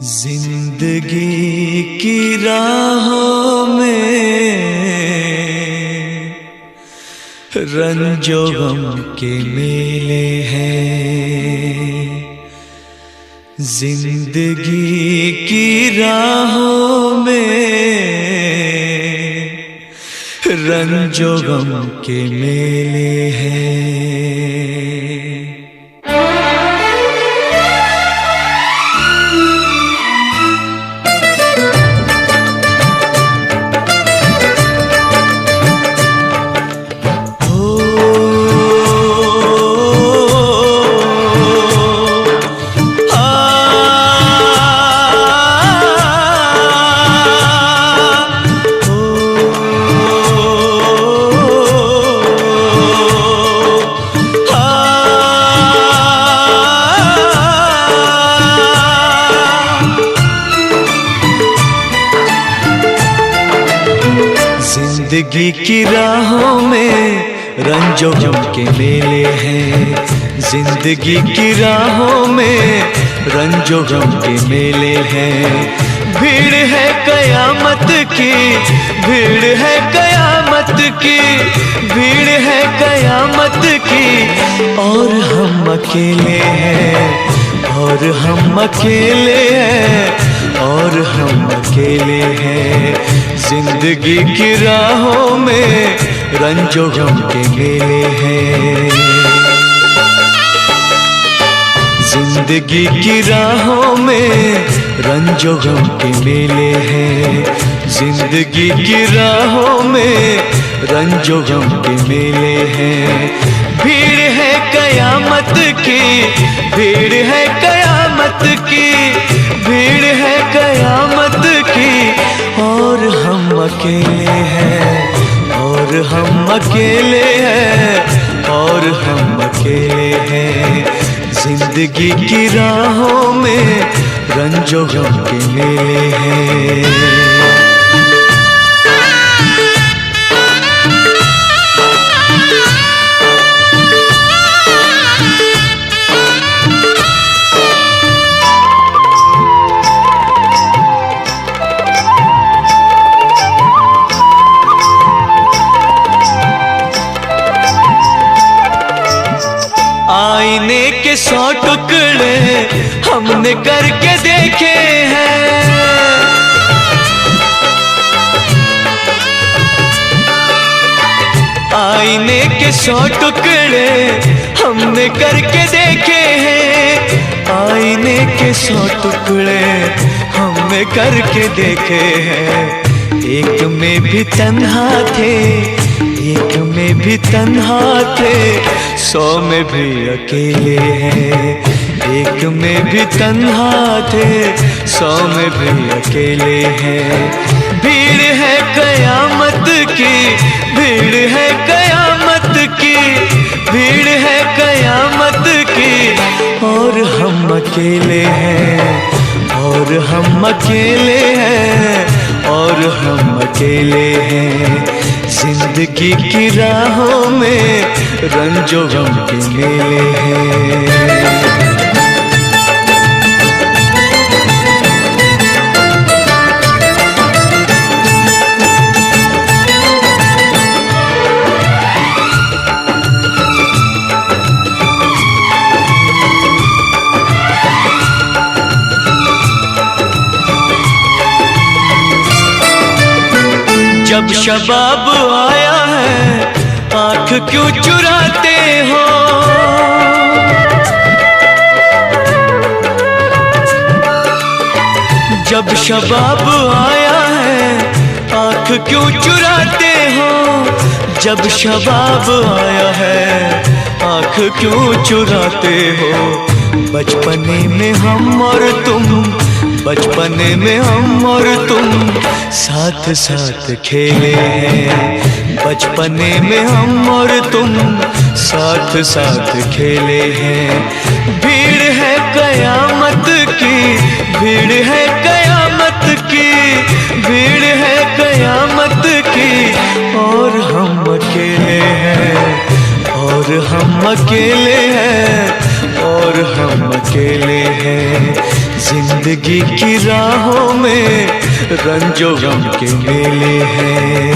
जिंदगी की राहों में रंजो गम के मेले हैं। जिंदगी की राहों में रंजो गम के मेले हैं। जिंदगी की राहों में रंजो गम के मेले हैं। जिंदगी की राहों में रंजो गम के मेले हैं। भीड़ है कयामत की, भीड़ है कयामत की, भीड़ है कयामत की। और हम अकेले हैं, और हम अकेले हैं, और हम अकेले हैं। जिंदगी की राहों में रंजो गम के मेले हैं। जिंदगी की राहों में रंजो गम के मेले हैं। जिंदगी की राहों में रंजो गम के मेले हैं। भीड़ है कयामत की, भीड़ है कयामत की, भीड़ है कयामत की। और हम अकेले हैं, और हम अकेले हैं, और हम अकेले हैं। जिंदगी की राहों में रंजो गम के मेले हैं। आईने के 100 टुकड़े हमने करके देखे हैं। आईने के 100 टुकड़े हमने करके देखे हैं। आईने के 100 टुकड़े हमने करके देखे हैं। एक में भी तन्हा थे, एक में भी तन्हा थे, 100 में भी अकेले हैं। एक में भी तन्हा थे, 100 में भी अकेले हैं। भीड़ है कयामत की, भीड़ है कयामत की, भीड़ है कयामत की। और हम अकेले हैं, और हम अकेले हैं, और हम अकेले हैं। जिंदगी की राहों में रंजो गम के मेले हैं। जब शबाब आया है आँख क्यों चुराते हो। जब शबाब आया है आँख क्यों चुराते हो। जब शबाब आया है आँख क्यों चुराते हो। बचपने में हम और तुम, बचपने में हम और तुम साथ साथ खेले हैं। बचपने में हम और तुम साथ साथ खेले हैं। भीड़ है कयामत की, भीड़ है कयामत की, भीड़ है कयामत की। और हम अकेले हैं, और हम अकेले हैं, और हम अकेले हैं। जिंदगी की राहों में रंजो गम के मेले हैं।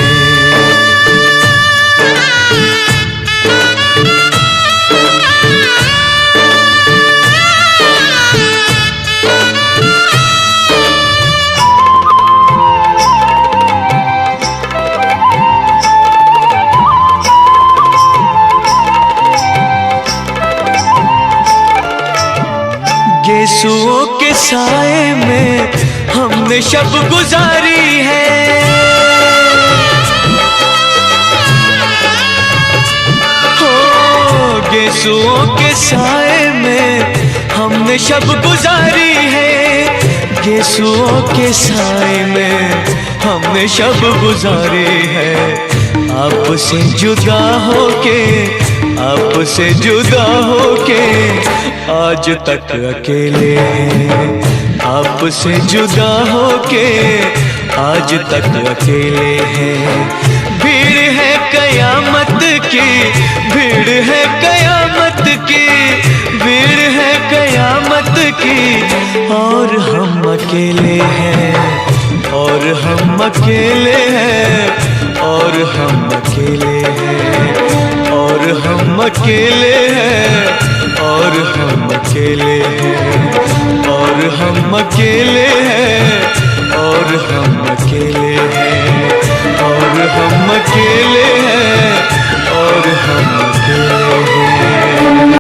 गेसुओं के साए में हमने शब गुजारी है, हो गेसुओं के साए में हमने शब गुजारी है। गेसुओं के साए में हमने शब गुजारी है। आपसे जुदा होके, आपसे जुदा होके आज तक अकेले हैं। आपसे जुदा होके आज तक अकेले हैं। भीड़ है कयामत की, भीड़ है कयामत की, भीड़ है कयामत की, और हम अकेले हैं, और हम अकेले हैं, और हम अकेले हैं, और हम अकेले हैं, और हम अकेले हैं, और हम अकेले हैं, और हम अकेले हैं, और हम अकेले हैं, और हम अकेले हैं।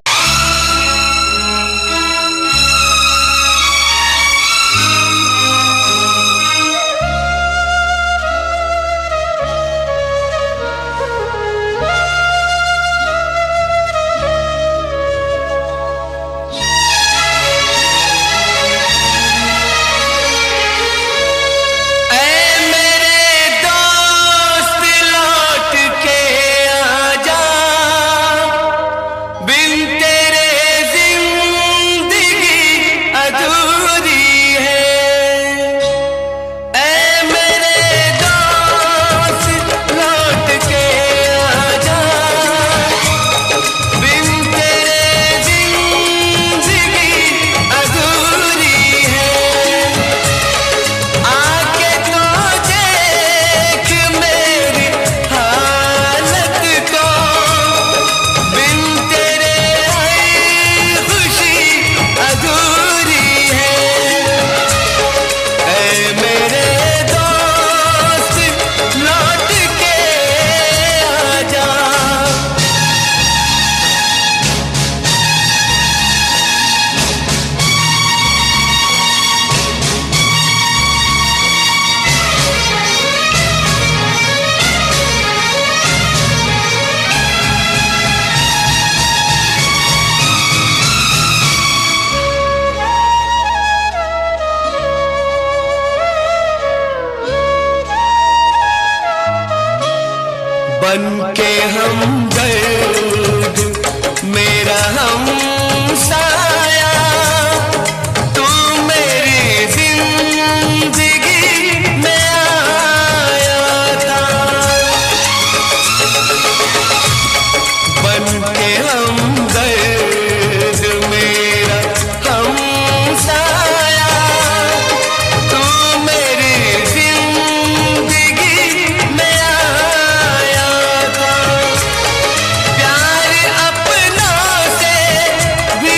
बन के हम दर्द मेरा हम साया, तू मेरी जिंदगी में आया था। बन के हम दर्द मेरा हम साया, तू मेरी जिंदगी में प्यार अपनों से भी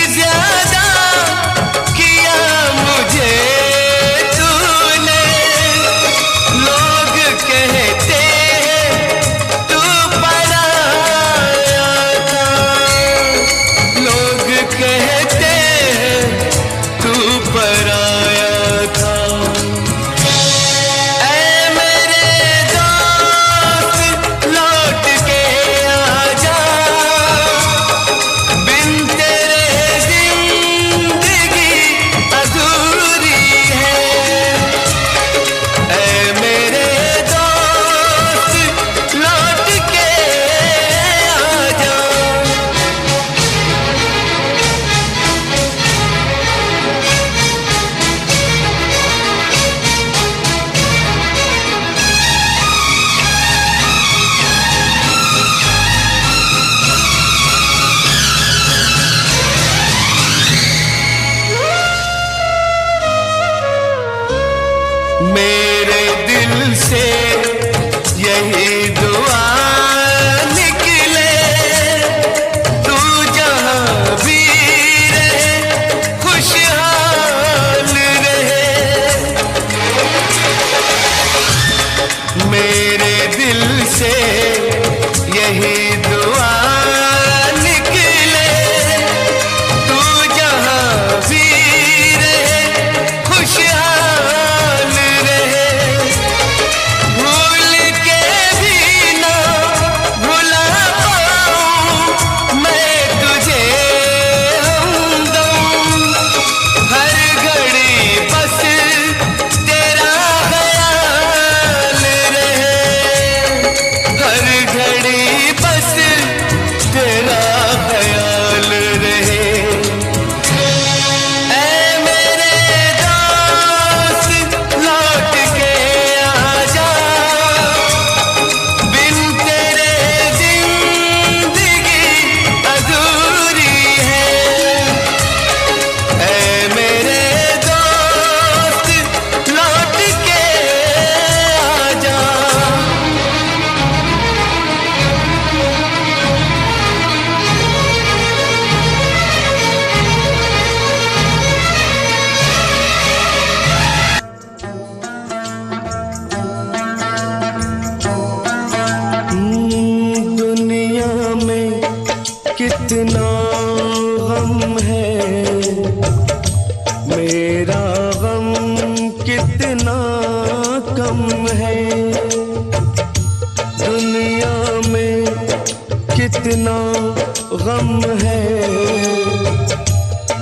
मेरे दिल से यही दुआ निकले, तू जहाँ भी रहे खुशहाल रहे। मेरे दिल से यही दुआ निकले, तू जहाँ भी रहे खुशहाल रहे। भूल के भी ना भुला पाऊं मैं तुझे हमदम, हर घड़ी बस तेरा ख्याल रहे, हर घड़ी बस तेरा ख्याल रहे। ऐ मेरे दोस्त लौट के आजा, बिन तेरे जिंदगी अधूरी है। ऐ मेरे दोस्त लौट के आजा। दुनिया में कितना गम है, मेरा गम कितना कम है। दुनिया में कितना गम है,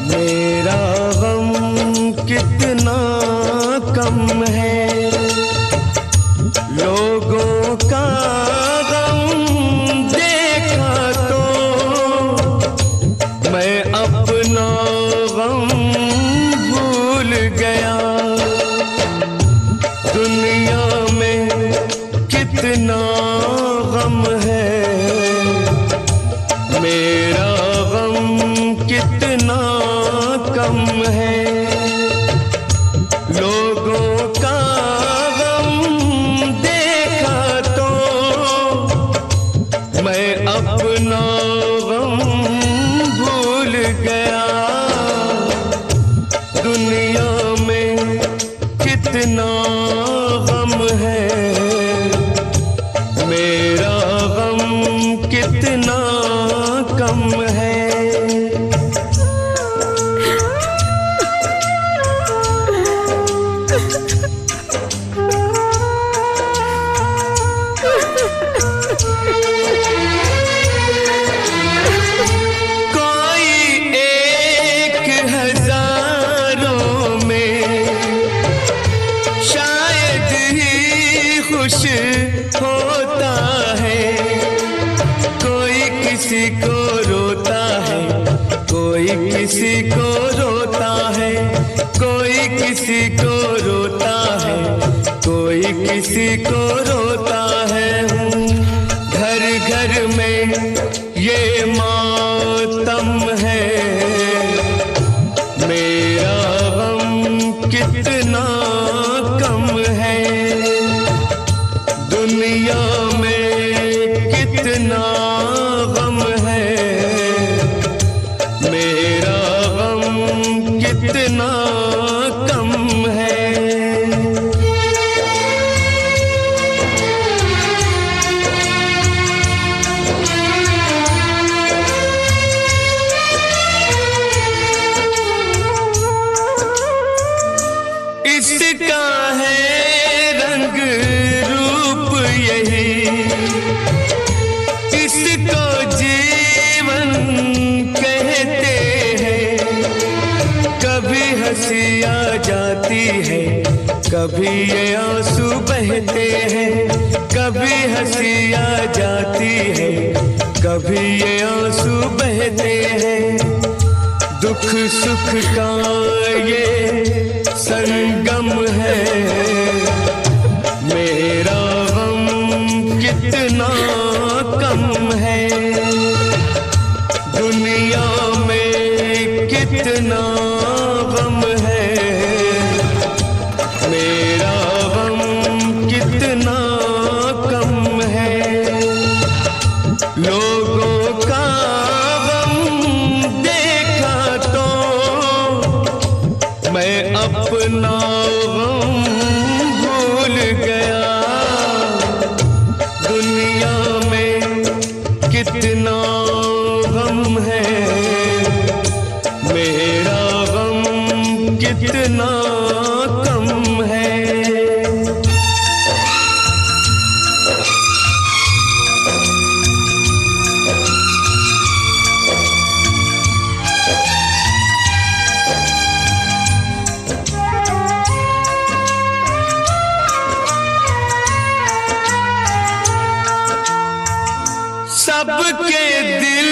मेरा गम कितना कम है। लोगों का गम देखा तो मैं अपना गम भूल गया। दुनिया में कितना गम है, मेरा गम कितना कम है। लोगों का गम देखा तो मैं अपना गम भूल गया। दुनिया में कितना गम है, मेरा गम कितना कम है। कोई एक हजारों में शायद ही खुश होता है। कोई किसी को रोता है, कोई किसी को रोता है, कोई किसी को रोता है, कोई किसी को रोता है। घर घर में ये मातम है, मेरा गम कितना कम है। दुनिया में कितना गम है, मेरा गम कितना कम है। इसका है रंग रूप यही, इसको जीवन कहते हैं। कभी हंसी आ जाती है, कभी ये आंसू बहते हैं। कभी हंसी आ जाती है, कभी ये आंसू बहते हैं। दुख सुख का ये संगम है, मेरा गम कितना कम है। दुनिया में कितना गम है, मेरा अपना गम भूल गया। दुनिया में कितना गम है, मेरा गम कितना कम है। सबके दिल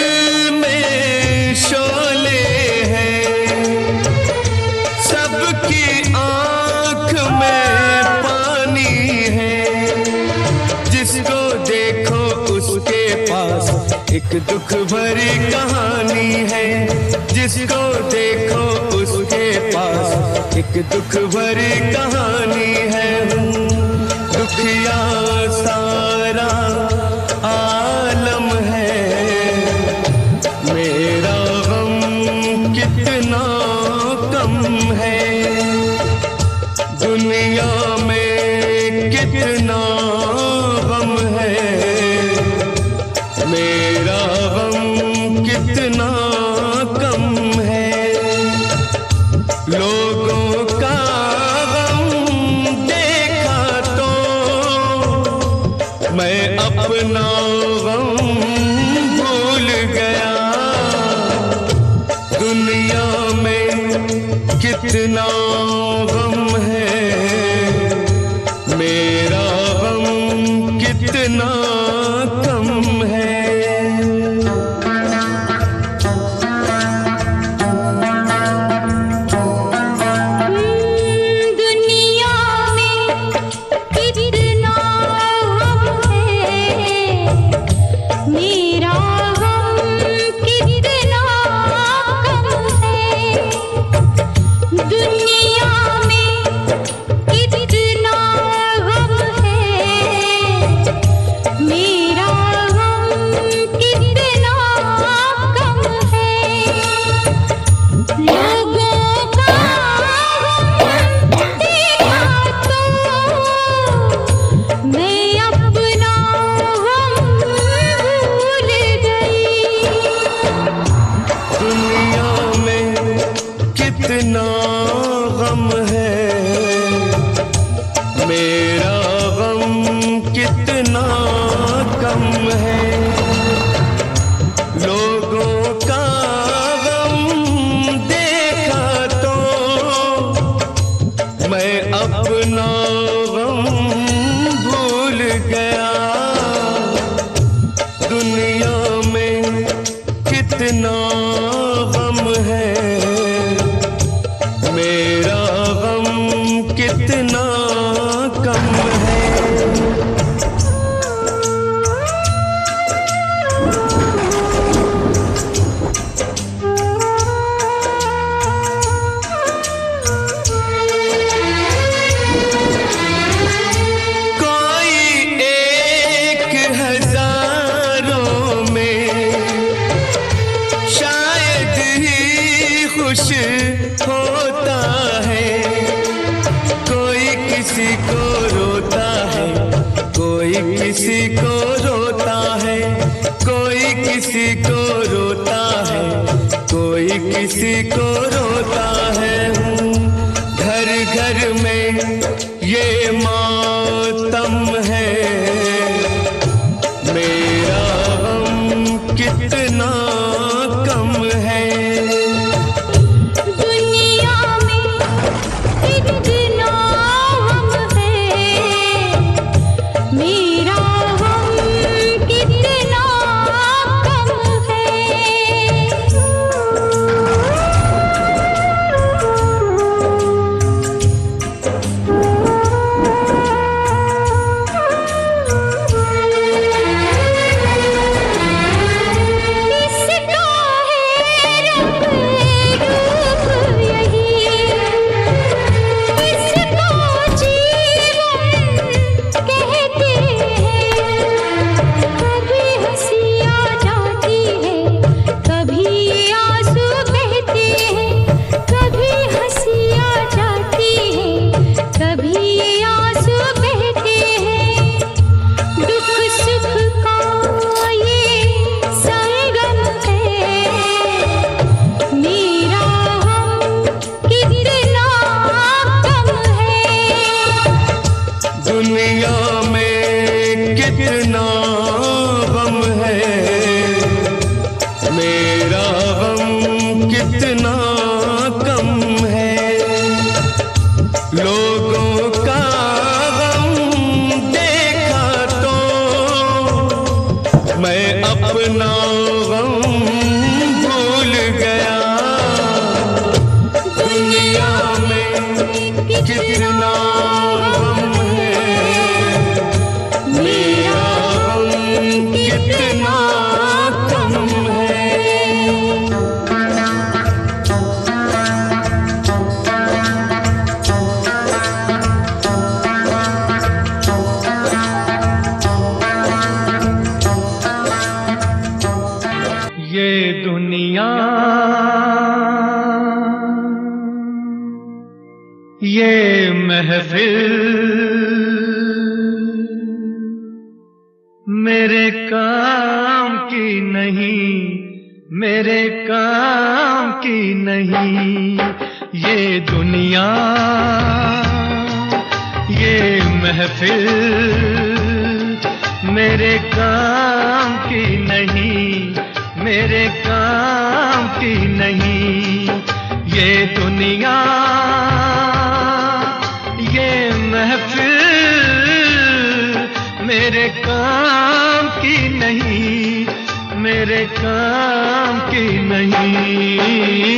में शोले हैं, सबकी आँख में पानी है। जिसको देखो उसके पास एक दुख भरी कहानी है। जिसको देखो उसके पास एक दुख भरी कहानी है। दुखिया सारा आलम है, मेरा गम कितना कम है। दुनिया में कितना गम है, मेरा गम कितना कम है। लोगों का गम देखा तो मैं अपना गम भूल गया। दुनिया में कितना गम है, मेरा गम कितना कम है। कितना गम है, मेरा गम कितना कम है। लोगों का गम देखा तो मैं अपना गम भूल गया। दुनिया में कितना गम है, मेरा गम कितना कम है। कोई एक हजारों में शायद ही खुश होता है। कोई किसी को रोता है, कोई किसी को रोता है। कोई किसी को रोता है, कोई किसी को रोता है। घर घर में ये मातम है, मेरा गम कितना कम है। दुनिया में कितना गम है, मेरा गम कितना कम है। लोगों का गम देखा तो मैं अपना गम भूल गया। दुनिया में कितना गम है, मेरा गम कितना कम है। ये दुनिया, ये महफिल मेरे काम की नहीं, मेरे काम की नहीं। ये दुनिया, ये महफिल मेरे काम की नहीं, मेरे काम की नहीं। ये दुनिया, ये महफिल मेरे काम की नहीं, मेरे काम की नहीं।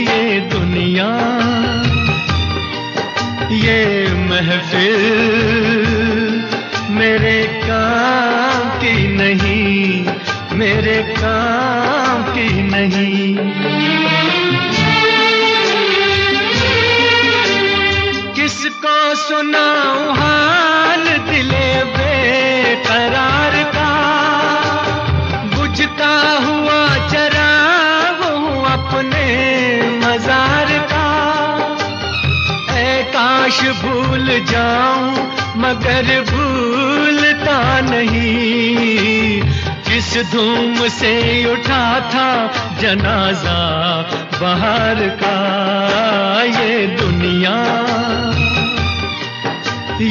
ये दुनिया, ये महफिल मेरे काम की नहीं, मेरे काम की नहीं। किसको सुनाऊं हाल दिले बेकरार का, बुझता हुआ चराग हूँ अपने मजार का। ऐ काश भूल जाऊं मगर भूलता नहीं, जिस धूम से उठा था जनाजा बाहर का। ये दुनिया,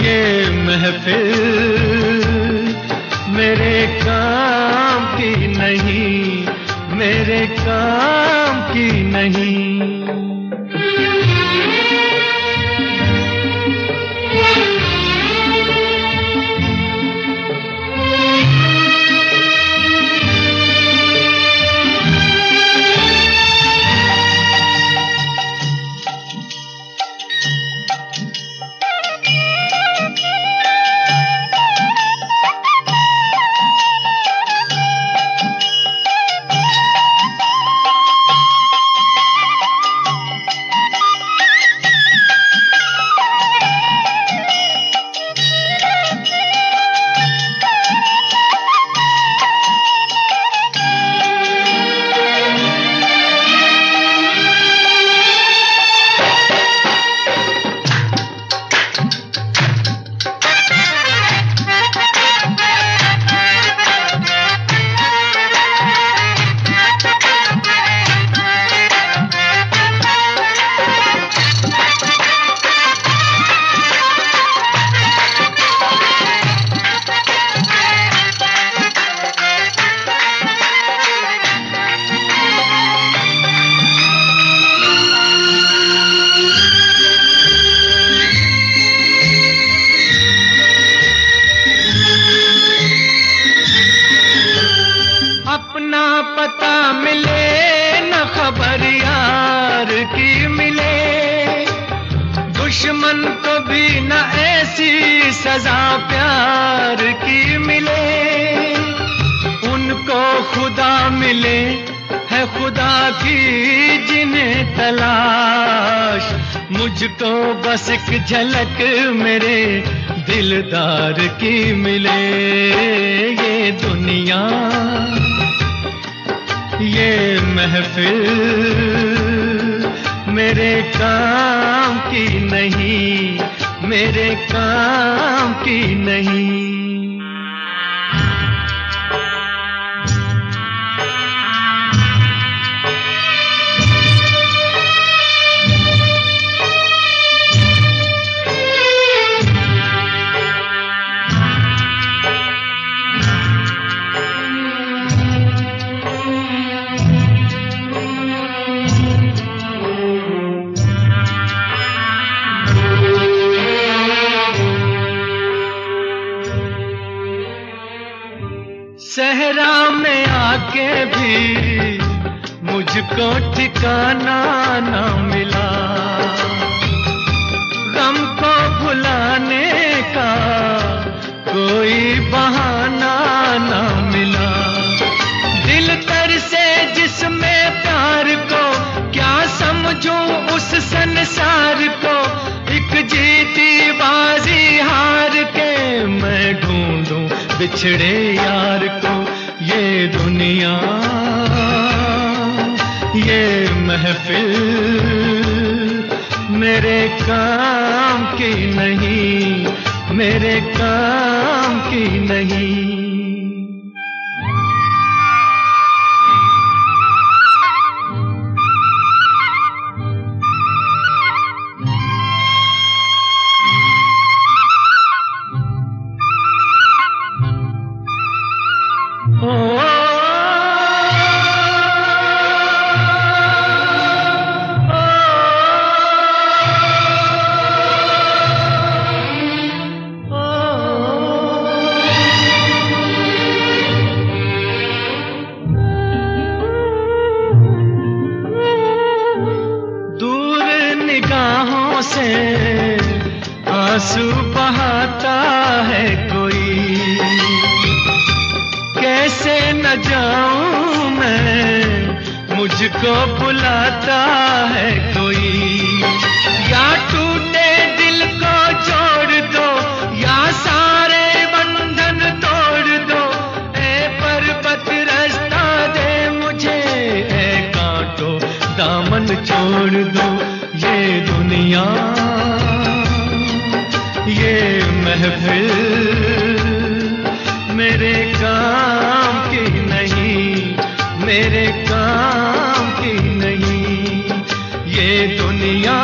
ये महफिल मेरे काम की नहीं, मेरे काम की नहीं। अपना पता मिले न खबर यार की मिले, दुश्मन को भी न ऐसी सजा प्यार की मिले। उनको खुदा मिले है खुदा की जिन्हें तलाश, मुझको बस एक झलक मेरे दिलदार की मिले। ये दुनिया, ये महफिल मेरे काम की नहीं, मेरे काम की नहीं। सहरा में आके भी मुझको ठिकाना ना मिला, गम को भुलाने का कोई बहाना ना मिला। दिल तर से जिसमें प्यार को क्या समझूं उस संसार को, एक जीती बाजी हार के मैं ढूंढूं बिछड़े यार को। ये दुनिया ये महफिल मेरे काम की नहीं, मेरे काम की नहीं। आंसू बहाता है कोई, कैसे न जाऊं मैं, मुझको बुलाता है कोई। या टूटे दिल को जोड़ दो, या सारे बंधन तोड़ दो। ए पर्वत रास्ता दे मुझे, ए कांटो दामन छोड़ दो। ये दुनिया ये महफिल मेरे काम की नहीं, मेरे काम की नहीं। ये दुनिया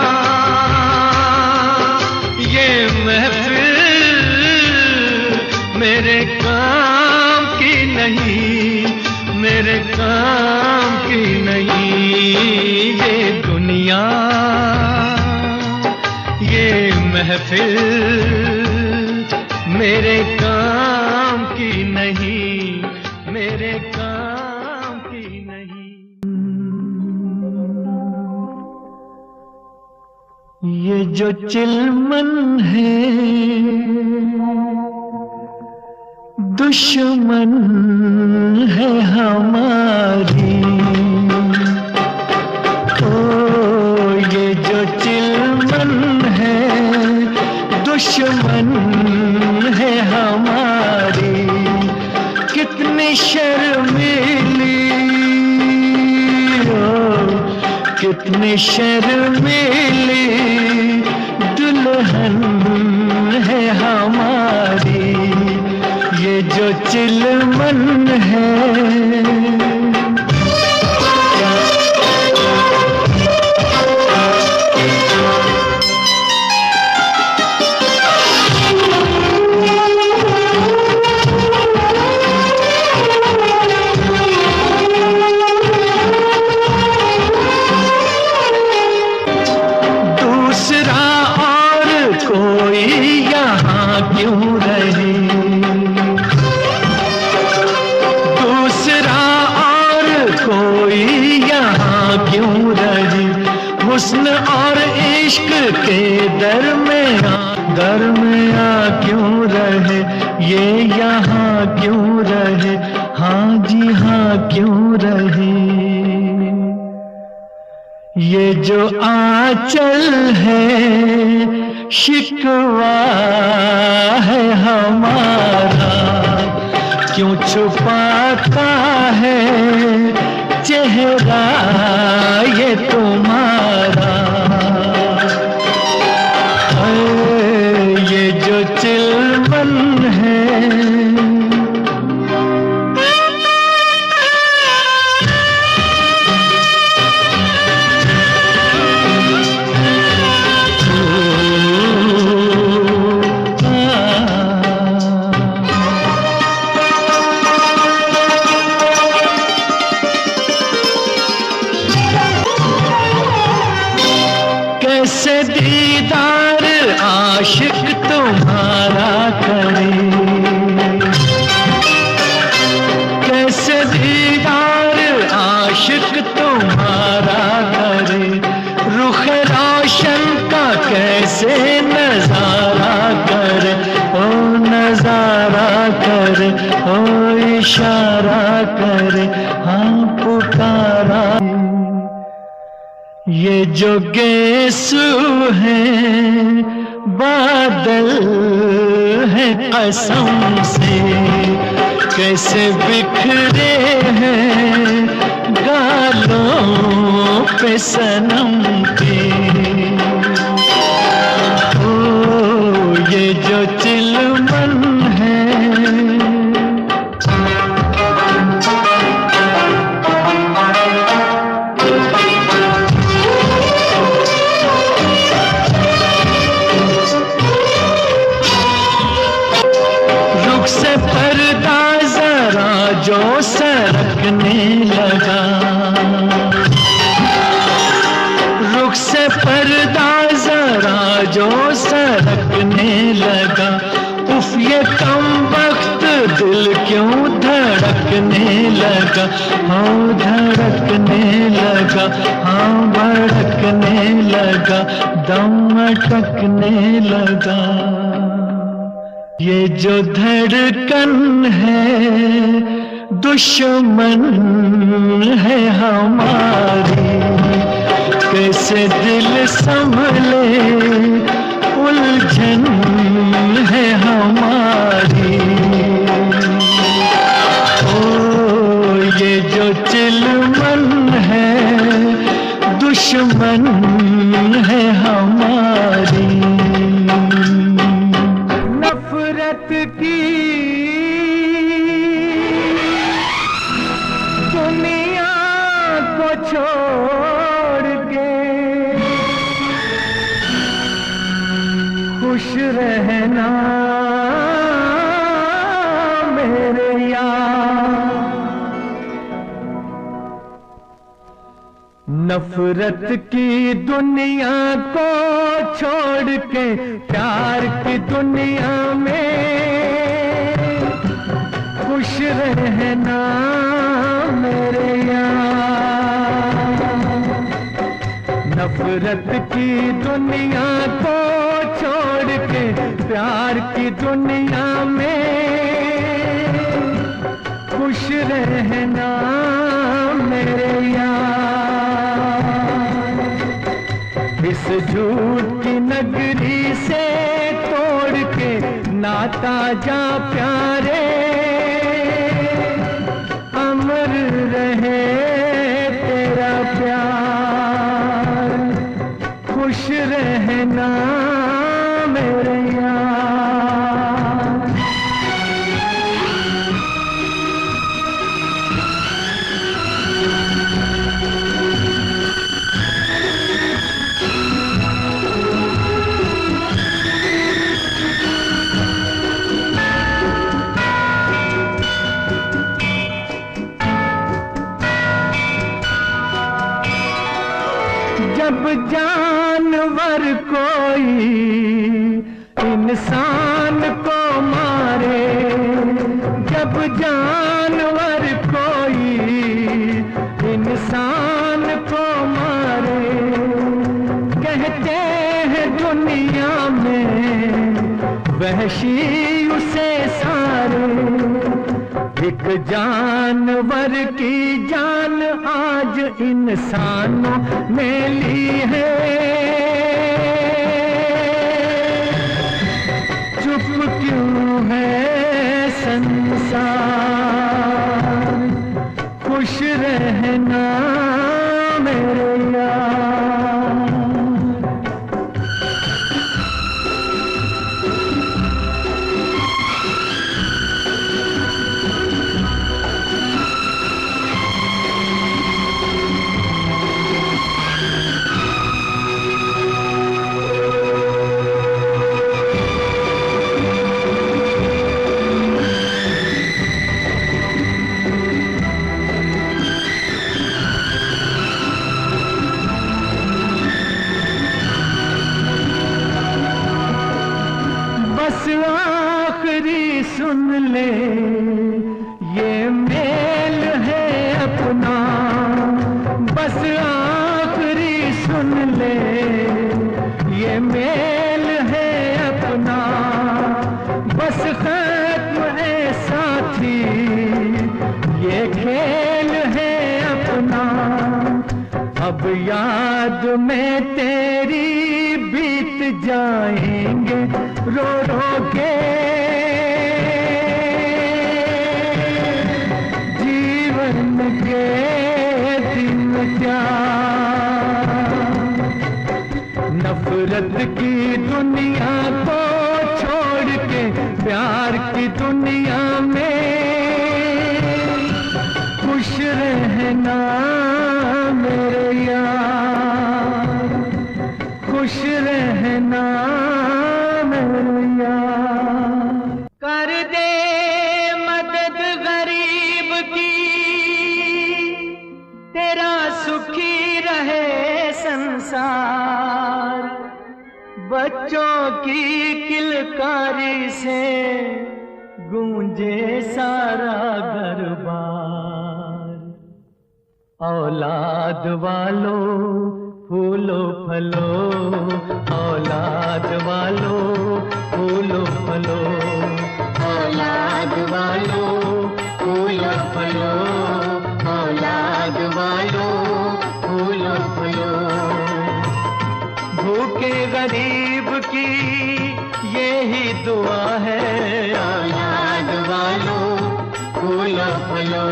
ये महफिल मेरे काम की नहीं, मेरे काम की नहीं। ये दुनिया ये महफिल मेरे काम की नहीं, मेरे काम की नहीं। ये जो चिलमन है दुश्मन है हमारी, ओ ये जो चिलमन है दुश्मन है हमारी। कितनी शर्मीली ओ कितनी शर्मीली दुल्हन है हमारी, ये जो चिलमन है। हुस्न और इश्क के दरमियाँ क्यों रहे, ये यहाँ क्यों रहे, हाँ जी हाँ क्यों रहे। ये जो आंचल है शिकवा है हमारा, क्यों छुपाता है चेहरा ये तुम्हारा। ये जो चिलमन है कैसे दीदार आशिक तुम्हारा करे, ये जो गेसू है बादल है कसम से, कैसे बिखरे हैं गालों पे सनम के। ओ ये जो चिलमन है, से पर्दा जरा जो सरकने लगा, रुख से पर्दा जरा जो सरकने लगा, उफ ये कम वक्त दिल क्यों धड़कने लगा, हाँ धड़कने लगा, हाँ भड़कने लगा, दम अटकने लगा। ये जो धड़कन है दुश्मन है हमारी, कैसे दिल संभले उलझन है हमारी। ओ ये जो चिलमन है दुश्मन है हमारी। नफरत की दुनिया को छोड़ के खुश रहना मेरे यार। नफरत की दुनिया को छोड़ के प्यार की दुनिया में खुश रहना मेरे यार। नफरत की दुनिया को छोड़ के प्यार की दुनिया में खुश रहना मेरे यार। इस झूठ की नगरी से तोड़ के नाता जा प्यारे, अमर रहे तेरा प्यार, खुश रहना मेरे यार। जब जानवर कोई इंसान को मारे, जब जानवर कोई इंसान को मारे, कहते हैं दुनिया में वहशी उसे सारे। एक जानवर की जान आज इंसानों ने ली है, चुप क्यों है संसार, खुश रहना मेरे यार। बस आखिरी सुन ले ये मेल है अपना, बस आखिरी सुन ले ये मेल है अपना, बस खत्म है साथी ये खेल है अपना। अब याद में तेरी बीत जाएंगे रो रो के जीवन के दिन क्या। नफरत की दुनिया को छोड़ के प्यार की दुनिया में खुश रहना मेरे यार, खुश रहना मेरे यार। कर दे मदद गरीब की, तेरा सुखी रहे संसार। बच्चों की किलकारी से गूंजे सारा घर-बार। औलाद वालों फूलो फलो, औलाद वालों फूलो फलो, औलाद वालों फूलो फलो, औलाद वालों फूलो फलो। भूखे गरीब की यही दुआ है। औलाद वालों फूलो फलो,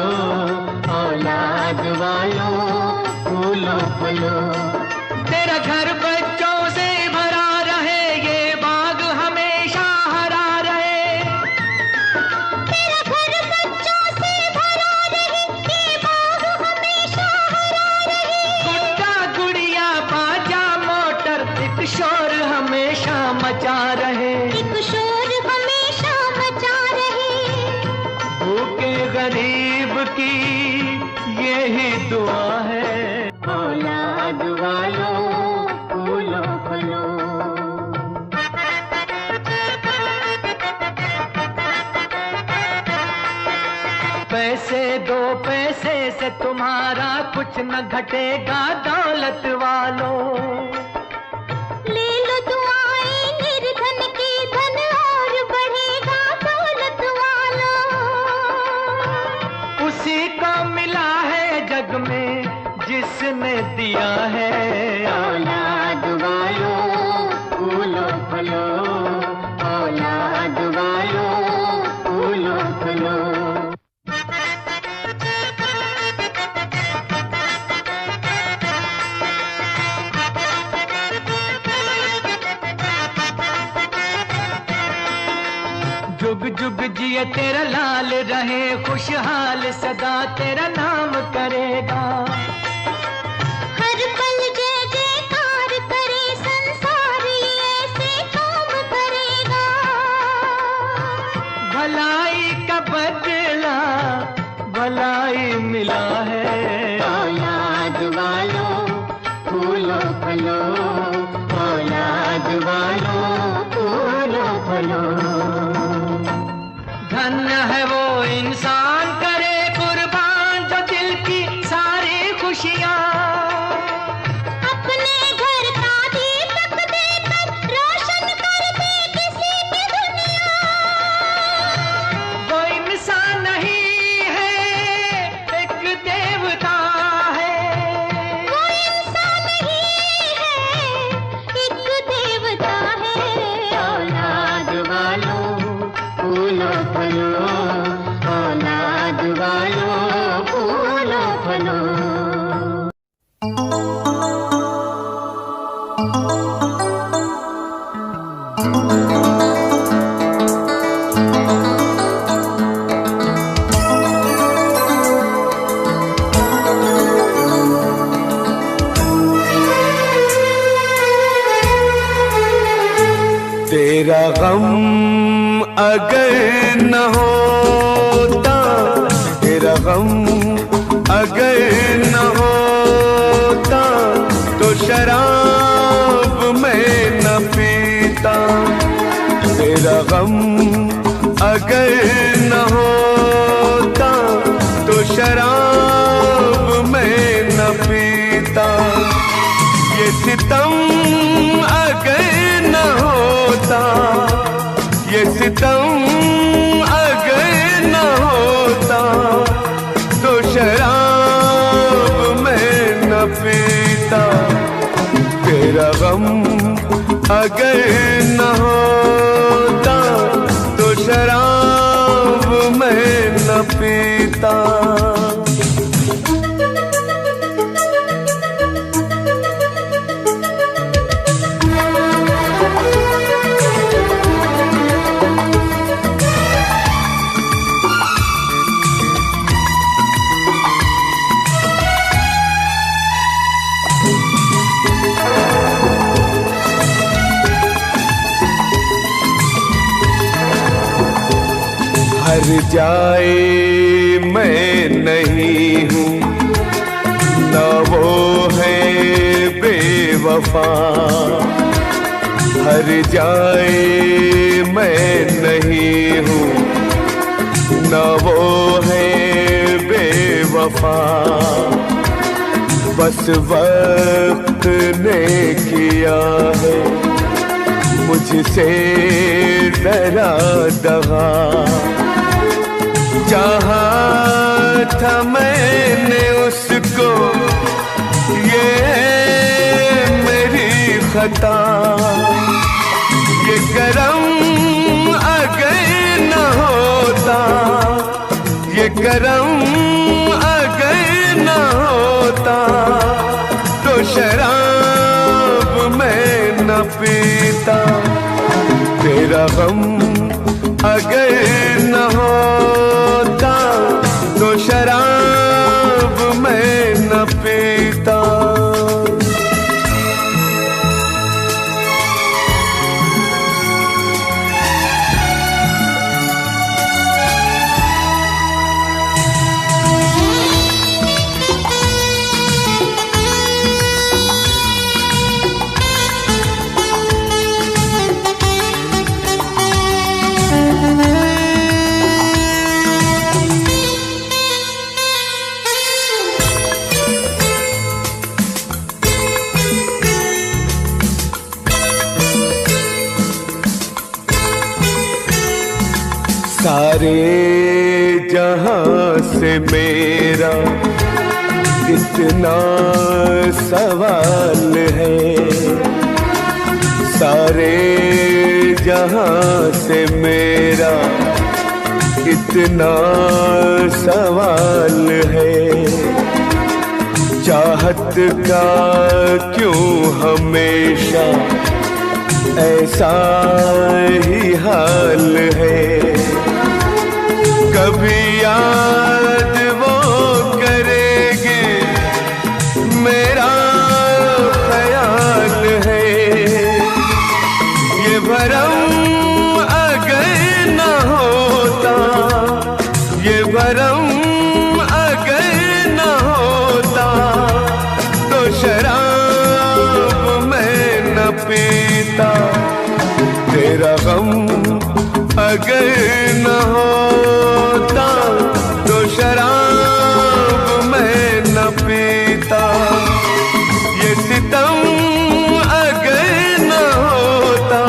औलाद वालों फूलो फलो। तेरा घर बच्चों से भरा रहे, ये बाग हमेशा हरा रहे। तेरा घर बच्चों से भरा रहे, ये बाग हमेशा हरा रहे। गुड्डा गुड़िया बाजा मोटर एक शोर हमेशा मचा रहे, एक शोर हमेशा मचा रहे। भूखे गरीब की यही दुआ है। औलाद वालों फूलो फलो। पैसे दो पैसे से तुम्हारा कुछ न घटेगा दौलत वालों। ले लो दुआएं निर्धन की, धन और बढ़ेगा दौलत वालों। उसी को मिला है जग में जिसने दिया है। औलाद वालों फूलो फलो, औलाद वालों फूलो फलो। जुग जुग जिए तेरा लाल रहे, खुशहाल सदा तेरा नाम करेगा। हर पल जय जयकार करे, संसार ऐसे काम करेगा। भलाई का बदला भलाई मिला है। औलाद वालों फूलो फलो, औलाद वालों फूलो फलो। धन्य है वो इंसान करे कुर्बान जो दिल की सारी खुशियाँ अपने घर का दीपक देकर रोशन कर दे किसी की दुनिया। वो इंसान नहीं है एक देवता है। वो इंसान नहीं है एक देवता है। औलाद वालों फूलो फलो, औलाद वालों फूलो फलो। तेरा गम अगर न होता, तेरा गम अगर न होता तो शराब मैं न पीता। तेरा गम अगर न होता तो शराब मैं न पीता। ये सितम अगर न होता, ये सितम अगर न होता तो शराब मैं न पीता। अगर न होता तो शराब मैं न पीता। हर जाए मैं नहीं हूँ, न वो है बेवफा। हर जाए मैं नहीं हूँ, न वो है बेवफा। बस वक्त ने किया है मुझसे डरा दगा। चाहा था मैंने उसको, ये मेरी खता। ये करम अगर न होता, ये करम अगर न होता तो शराब मैं न पीता। तेरा गम अगर न होता तो शराब मैं न पीता। सारे जहां से मेरा इतना सवाल है। सारे जहां से मेरा इतना सवाल है। चाहत का क्यों हमेशा ऐसा ही हाल है। कभी याद वो करेंगे मेरा ख्याल है। ये भरम अगर न होता, ये भरम अगर न होता तो शराब मैं न पीता। तेरा गम अगर न होता तो शराब मैं न पीता। ये सितम अगर न होता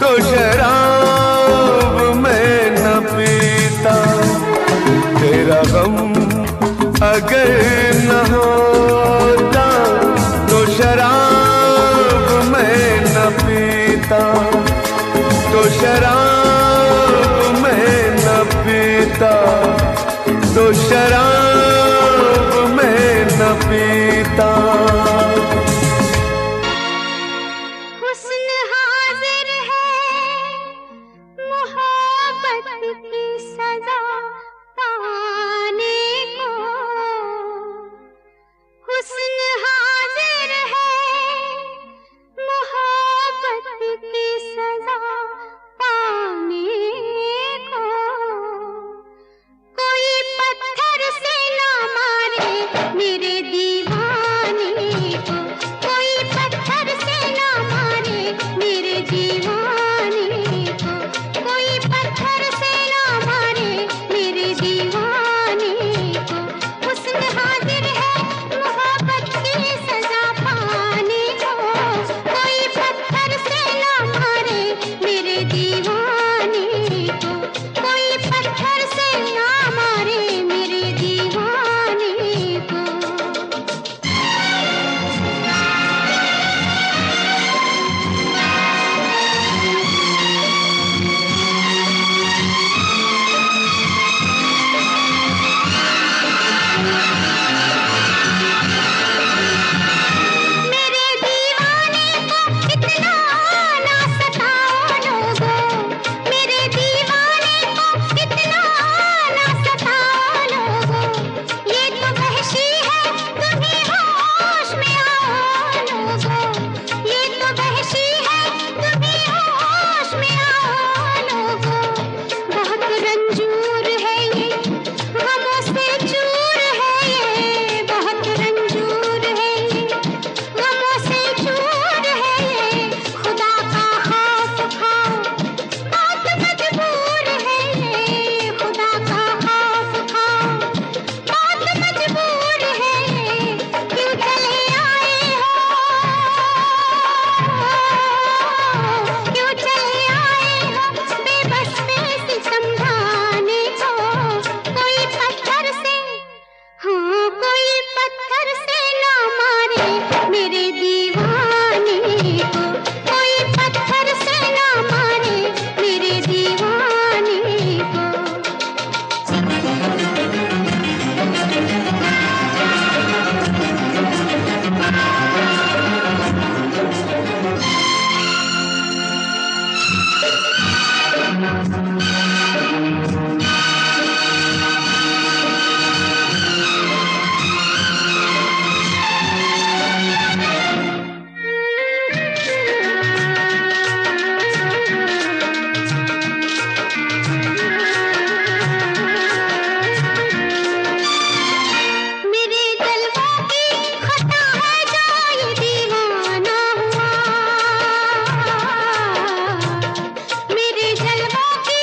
तो शराब मैं न पीता। तेरा गम अगर न होता तो शराब मैं न पीता। तो शराब मैं न पीता। तो शराब मैं न पीता। हुस्न हाजिर है मोहब्बत की सजा पाने को। हुस्न हाजिर है मोहब्बत की सजा पाने को। कोई पत्थर से ना मारे मेरे दीवाने मेरे जलवों की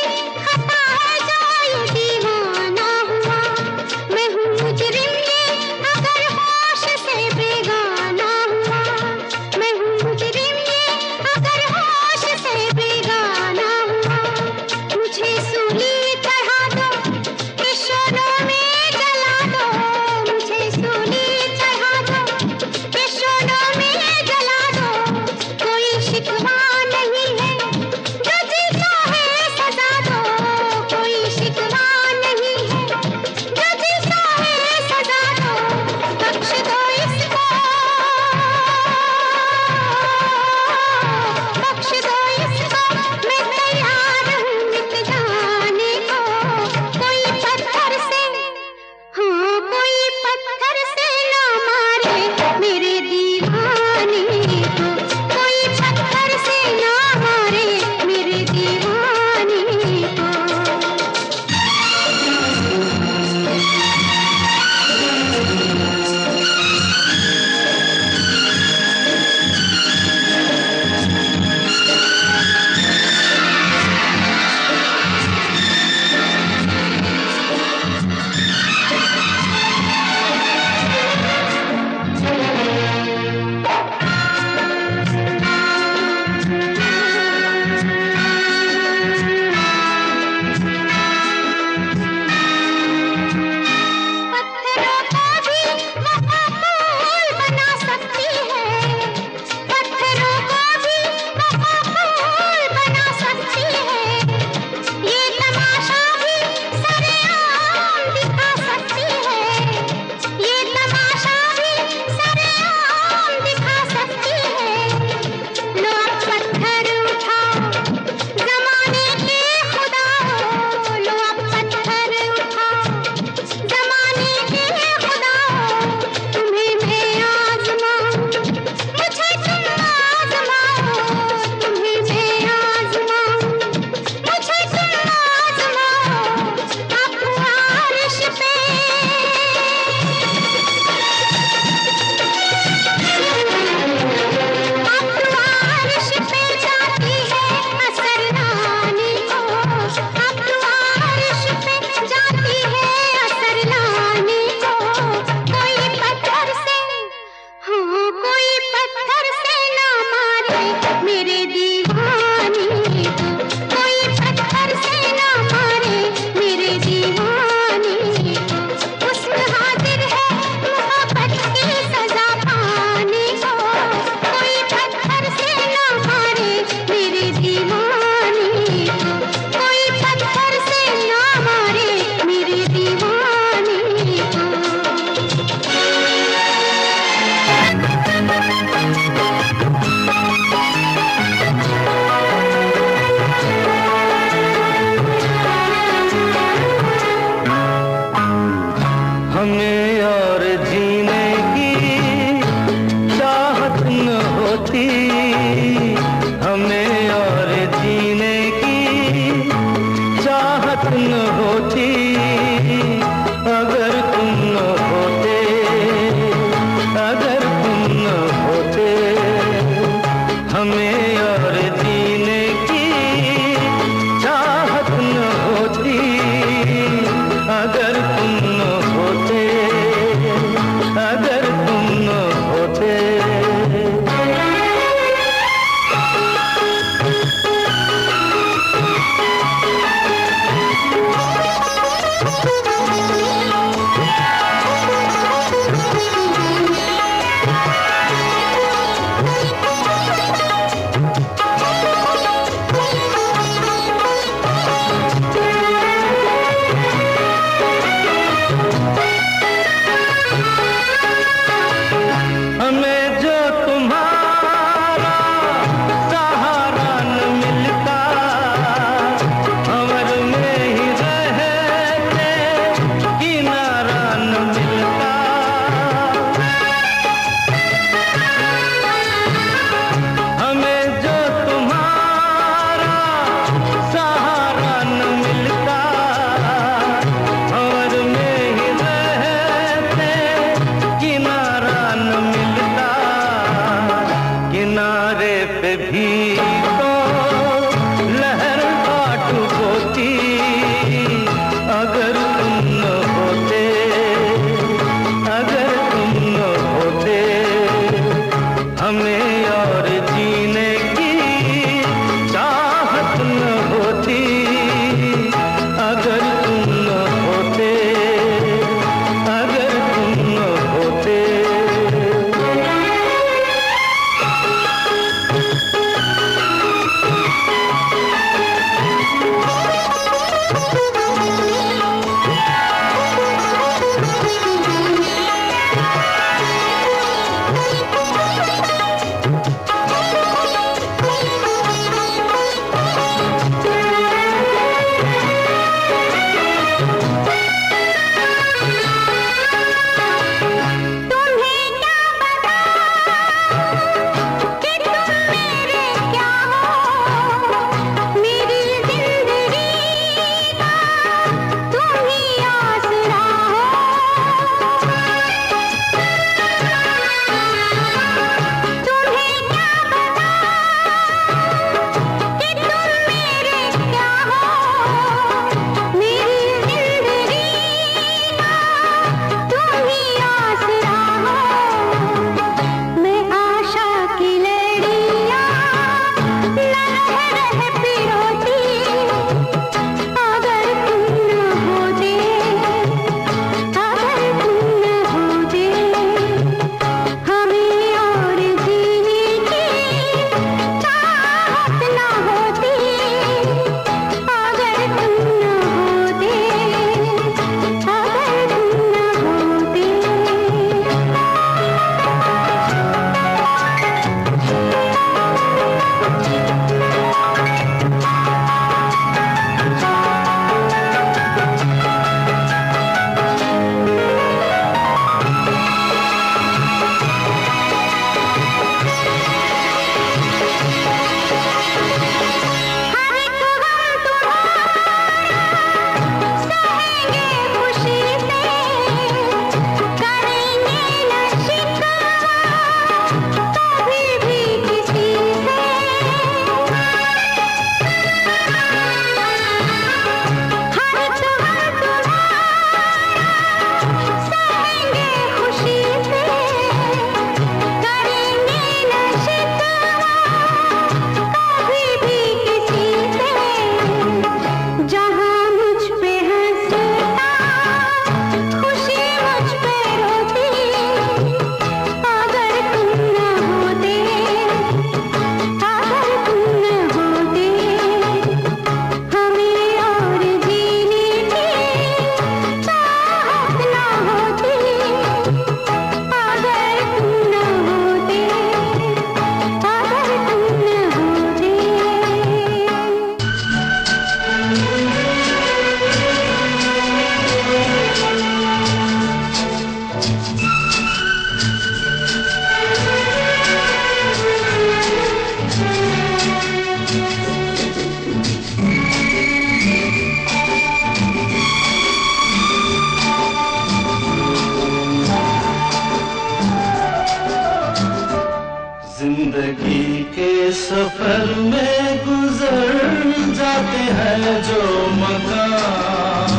जहाँ मुझ पे हंसता खुशी मुझ पे रोती, अगर तुम न होते, अगर तुम न होते, हमें और जीने की चाहत न होती, अगर तुम न होते, अगर तुम न होते। जिंदगी के सफर में गुजर जाते हैं जो मकाम,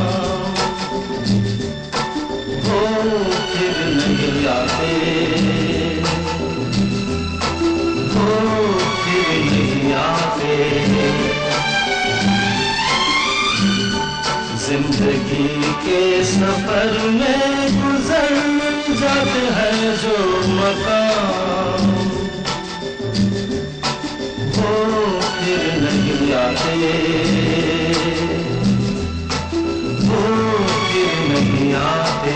वो फिर नहीं आते, वो फिर नहीं आते। जिंदगी के सफर में गुजर जाते हैं जो मकाम, वो फिर नहीं आते, वो फिर नहीं आते।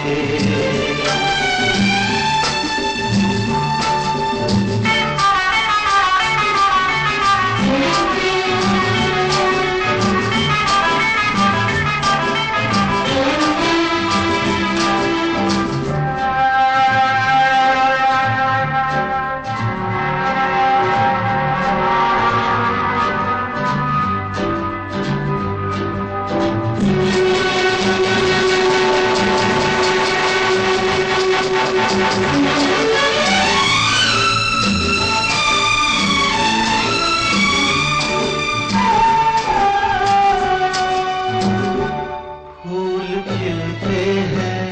फूल खिलते हैं,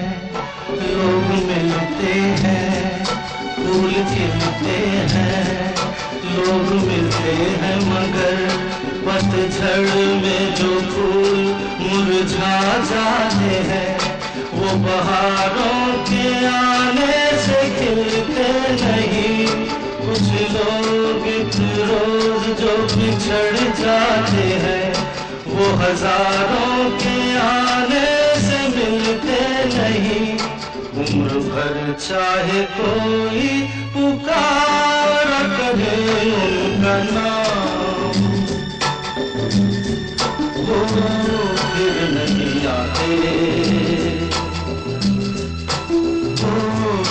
लोग मिलते हैं, फूल खिलते हैं, लोग मिलते हैं, मगर पतझड़ में जो फूल मुरझा जाते हैं, वो बहारों के आने से खिलते नहीं। कुछ लोग एक रोज जो बिछड़ जाते हैं, वो हजारों के आने से मिलते नहीं। उम्र भर चाहे कोई पुकार करे उनका नाम, वो फिर नहीं आते, वो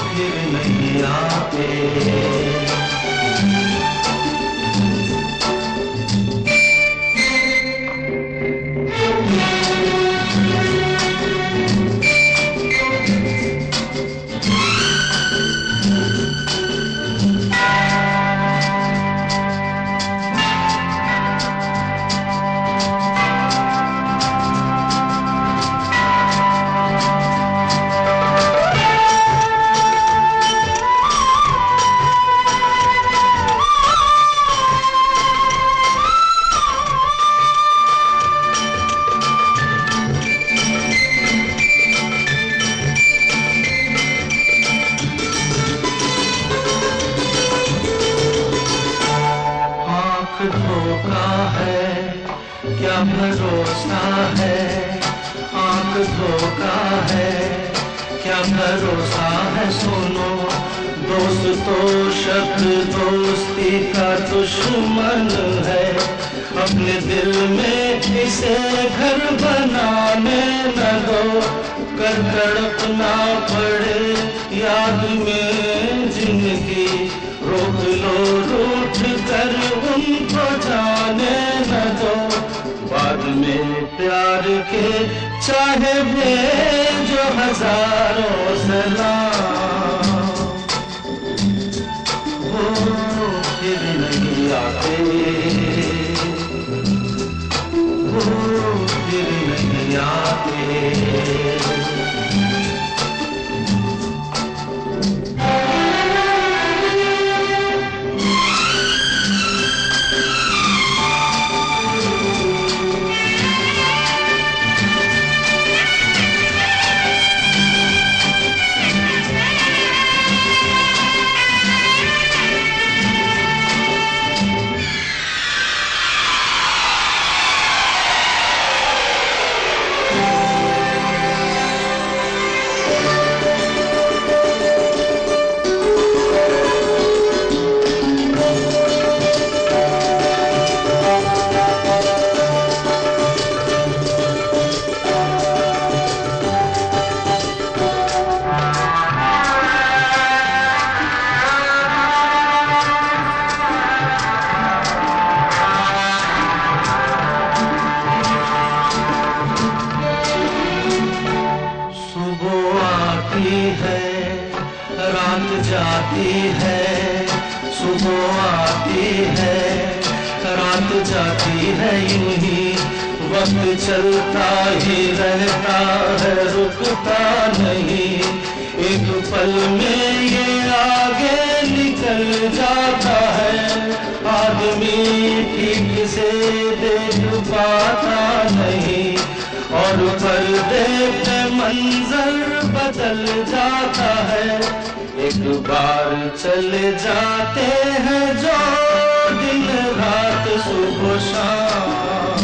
फिर नहीं आते। धोखा है क्या भरोसा है, आंख धोखा है क्या भरोसा है। सुनो दोस्त तो शब्द दोस्ती का दुश्मन है, अपने दिल में इसे घर बनाने न दो, कर तड़पना पड़े याद में जिंदगी। रोक लो रूठ कर उनको जाने न दो, बाद में प्यार के चाहे भेजो हजारों सलाम, वो फिर नहीं आते, वो फिर नहीं आते। जाती है, सुबह आती है, रात जाती है, यूं ही वक्त चलता ही रहता है, रुकता नहीं। एक पल में ये आगे निकल जाता है, आदमी ठीक से देख पाता नहीं, और पर्दे पे मंजर बदल जाता है। एक बार चले जाते हैं जो दिन रात सुबह शाम,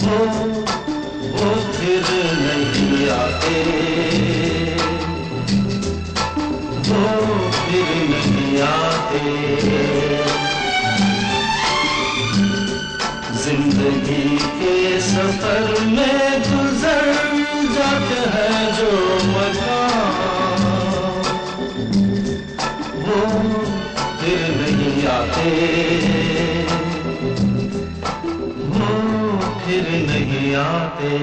वो फिर नहीं आते, वो फिर नहीं आते। जिंदगी के सफर में गुजर जाते हैं जो मकाम, वो फिर नहीं आते, वो फिर नहीं आते।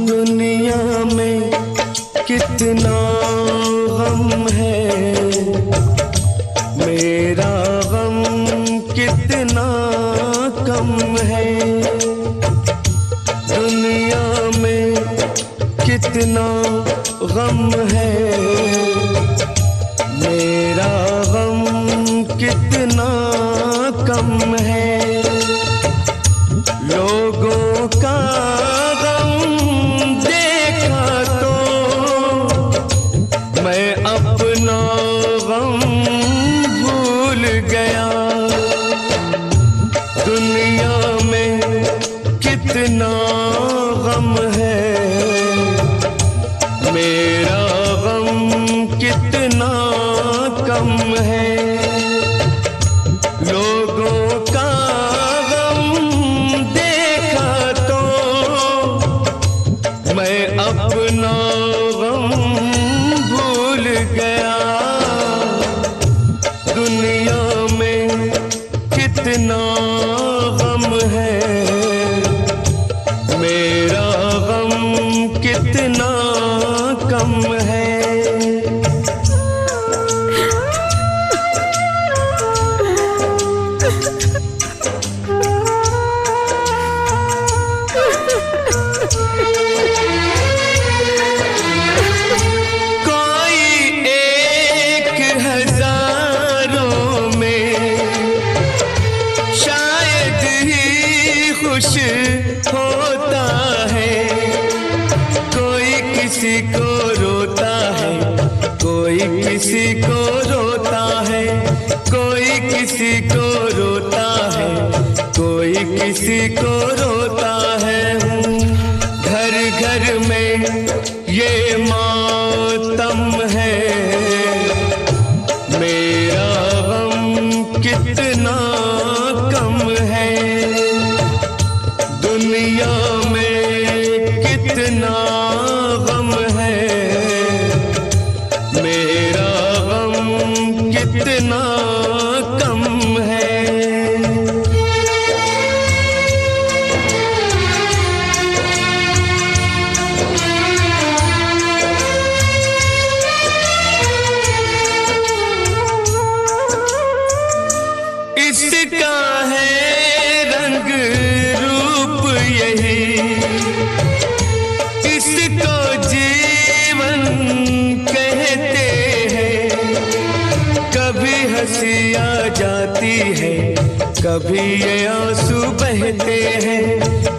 दुनिया में कितना गम है, मेरा गम कितना कम है। दुनिया में कितना गम है, मेरा गम कितना कम है। लोगों का गम देखा तो मैं अपना गम भूल गया। दुनिया में कितना गम है, मेरा गम कितना कम है। लोगों का गम देखा तो मैं अपना गम भूल गया। दुनिया में कितना गम है, मेरा गम कितना कम है। खुश होता है, कोई किसी को रोता है, कोई किसी को रोता है, कोई किसी को रोता है, कोई किसी को रोता है। घर घर में ये मातम है, मेरा गम कितना कम है। दुनिया में कितना गम है, मेरा गम कितना कम है। इसका है रंग रूप यही, इसको जीवन कहते हैं। कभी हंसी आ जाती है, कभी ये आंसू बहते हैं।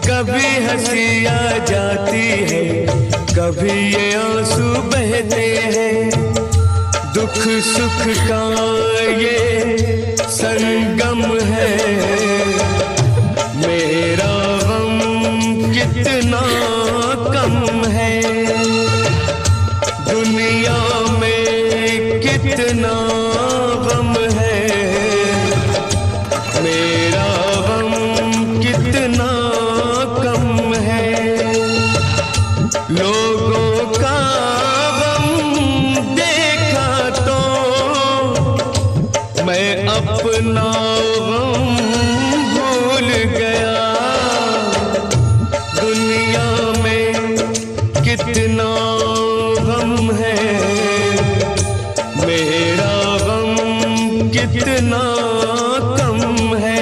कभी हंसी आ जाती है, कभी ये आंसू बहते हैं। दुख सुख का ये संगम है, मेरा गम कितना कम है। दुनिया में कितना गम है, मेरा गम कितना कम है। लोगों का गम देखा तो मैं अपना गम भूल गया। दुनिया कम है।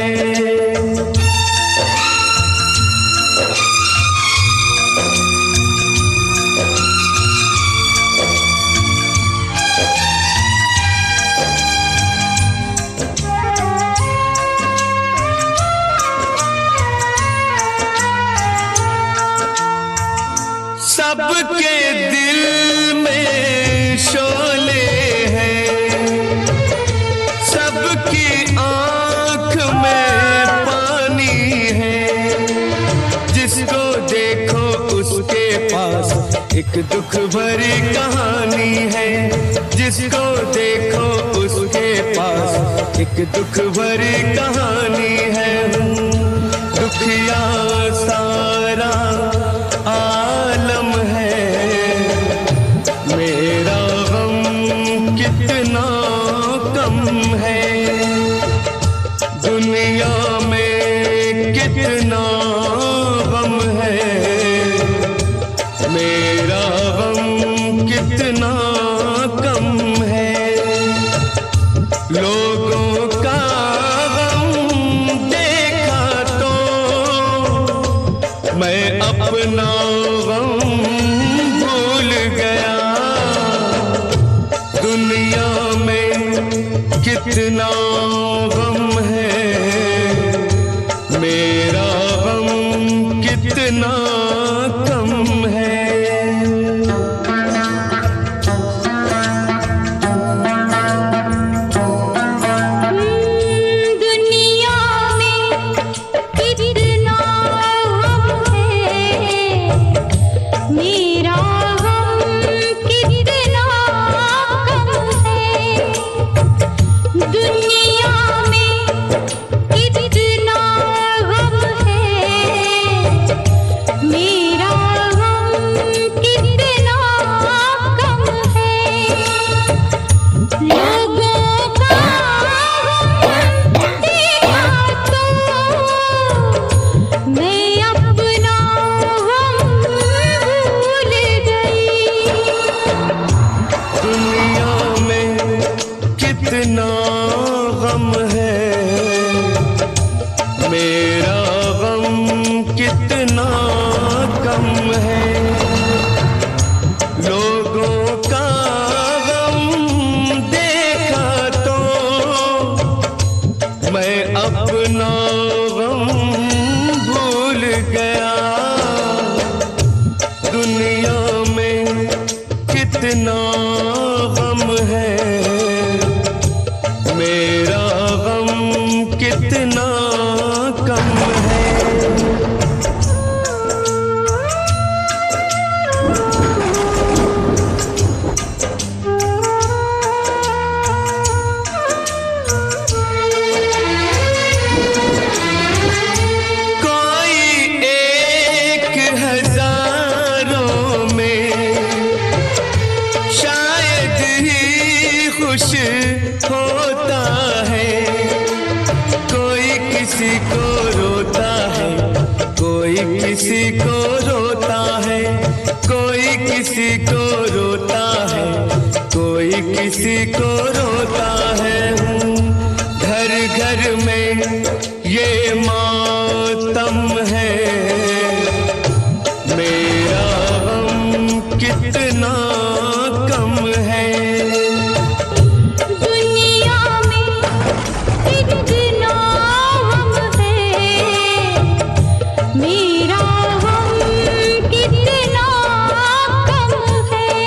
सबके दिल में शोले हैं, सबकी आंख में पानी है। जिसको देखो उसके पास एक दुख भरी कहानी है। जिसको देखो उसके पास एक दुख भरी कहानी है। दुखिया सारा आलम है, मेरा गम कितना कम है। दुनिया में कितना गम है, मेरा गम कितना कम है। लोगों का गम देखा तो मैं अपना गम भूल गया। दुनिया में कितना गम है, मेरा गम कितना कम है। दुनिया में कितना गम है, मेरा गम कितना कम है। दुनिया में कितना गम है, मेरा गम कितना कम है। लोगों का गम देखा तो मैं अपना गम भूल गई। दुनिया में कितना गम है, मेरा गम कितना कम है। लोगों का गम देखा तो मैं अपना गम भूल गया। दुनिया में कितना गम है, मेरा गम कितना कम है। कोई एक हजारों में शायद ही खुश होता है। कोई किसी को रोता है, कोई किसी को रोता है। कोई किसी को रोता है, कोई किसी को रोता है। घर घर में ये मातम है, मेरा गम कितना कम है। दुनिया में कितना गम है, मेरा गम कितना कम है।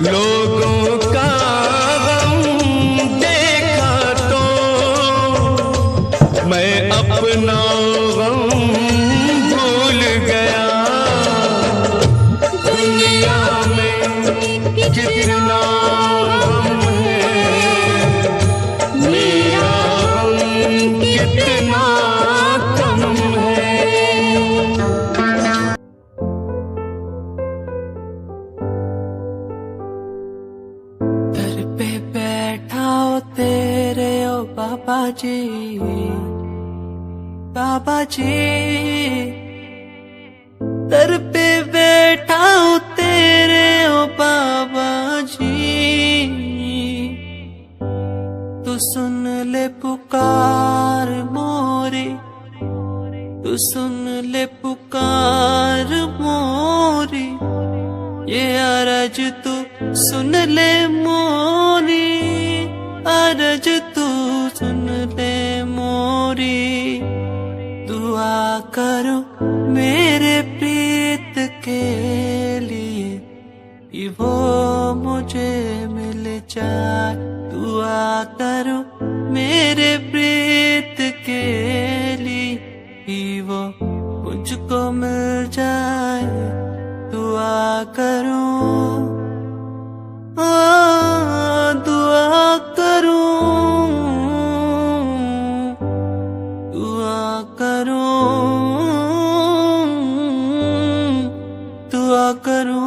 लोगों का गम देखा तो मैं अपना गम भूल गया। दुनिया में कितना गम है, मेरा गम कितना कम है। दर पे बैठा हो तेरे ओ बाबा जी, बाबा जी। दर पे बैठा हो तेरे ओ बाबा जी, तू सुन ले पुकार मोरी, तू सुन ले पुकार मोरी। ये अरज तू सुन ले मोरी, अरज तू सुन ले मोरी। दुआ करो मेरे प्रीत के लिए कि वो मुझे मिल जाए। दुआ करो मेरे प्रीत के लिए कि वो मुझको मिल जाए। दुआ करूं, दुआ करूं, दुआ करूं, दुआ करूं।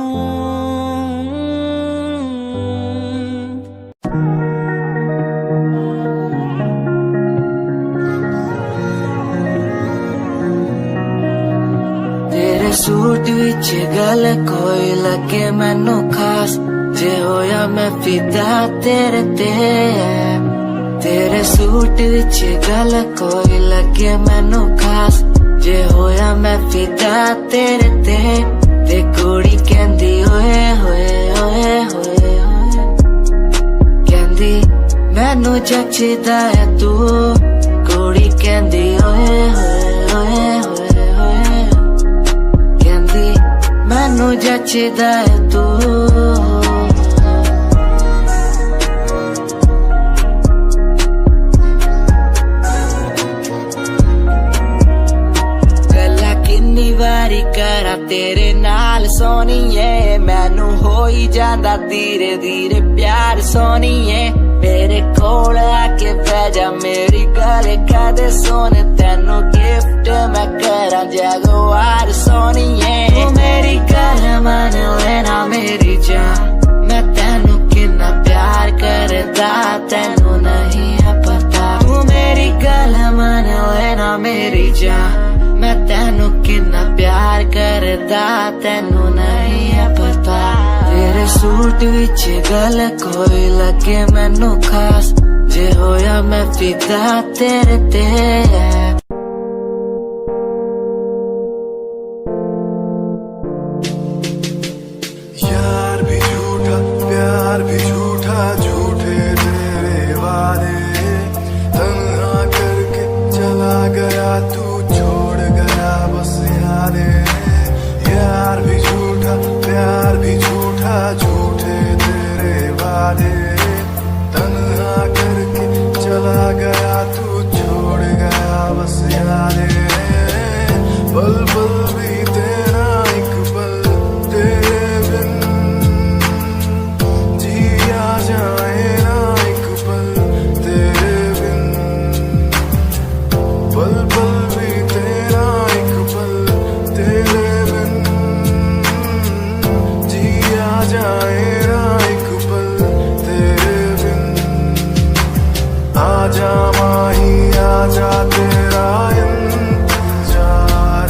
तेरे सूट विच गल कोई लगे मैनू खास, जे होया मैं फिदा तेरे ते। तेरे सूट विच गल कोई लगे मैनू खास, जे होया मैं फिदा तेरे ते। ते कुड़ी कहंदी ओए होए ओए होए होए, कहंदी मैनू जचदा है तू। कुड़ी कहंदी ओए होए ओए होए होए, कहंदी मैनू जचदा है तू। गल्ला किन्नी वारी करा तेरे नाल सोनीए, मैनू होई जांदा धीरे धीरे प्यार सोनीए। मेरे कोल आके बह जा मेरी गल कदे सुन, तेनू गिफ्ट मैं करा जगवार सोनीए। तू मेरी गल मन लेना मेरी जान, मैं तेनू कितना प्यार करदा तेनू नहीं है पता। तू मेरी गल मन लेना मेरी जान, मैं तेनू कितना प्यार करदा तेनू नहीं है पता। तेरे सूट विच गल कोई लगे मैनू खास, जे होया मैं फिदा तेरे ते। यार भी झूठा प्यार भी झूठा, झूठे तेरे वादे। तन्हा करके चला गया तू, छोड़ गया बस यादें। यार भी झूठा प्यार भी झूठा, झूठे तेरे वादे। तन्हा करके चला गया तू, छोड़ गया बस यादें। पल पल भी तेरा एक पल तेरे बिन, जिया जाए ना एक पल तेरे बिन। पल पल भी तेरा एक पल तेरे बिन, जिया जाए ना एक पल तेरे बिन। आजा माही आजा तेरा इंतजार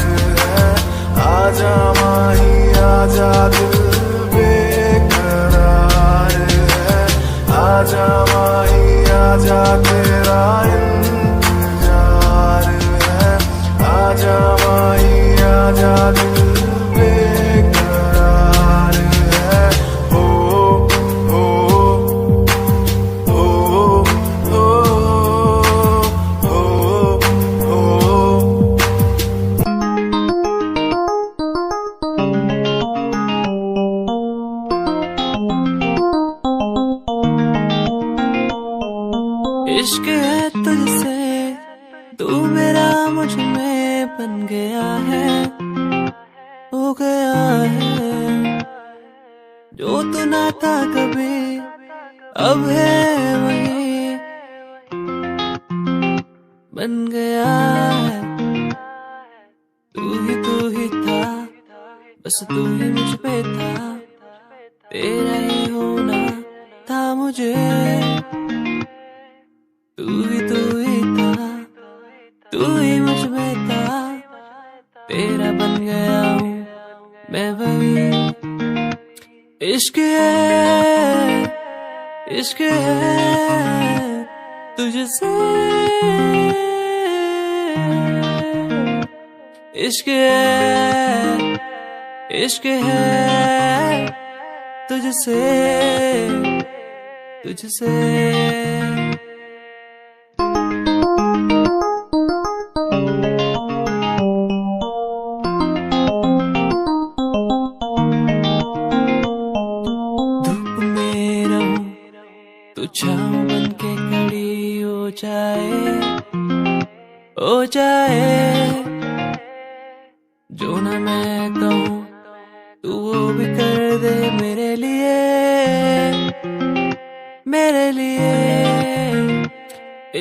इश्क है तुझसे, तू मेरा मुझ में बन गया है, हो गया है। जो तू ना था कभी अब है वही बन गया है। तू ही था, बस तू ही मुझ पे था, तेरा ही होना था मुझे। तू ही था, तू ही मुझ में था, तेरा बन गया हूँ मैं वही। इश्क है, इश्क है तुझसे, इश्क है, इश्क है तुझसे, तुझसे। छाँव बन के खड़ी हो जाए, जो ना मैं कहूँ तू वो भी कर दे मेरे लिए, मेरे लिए।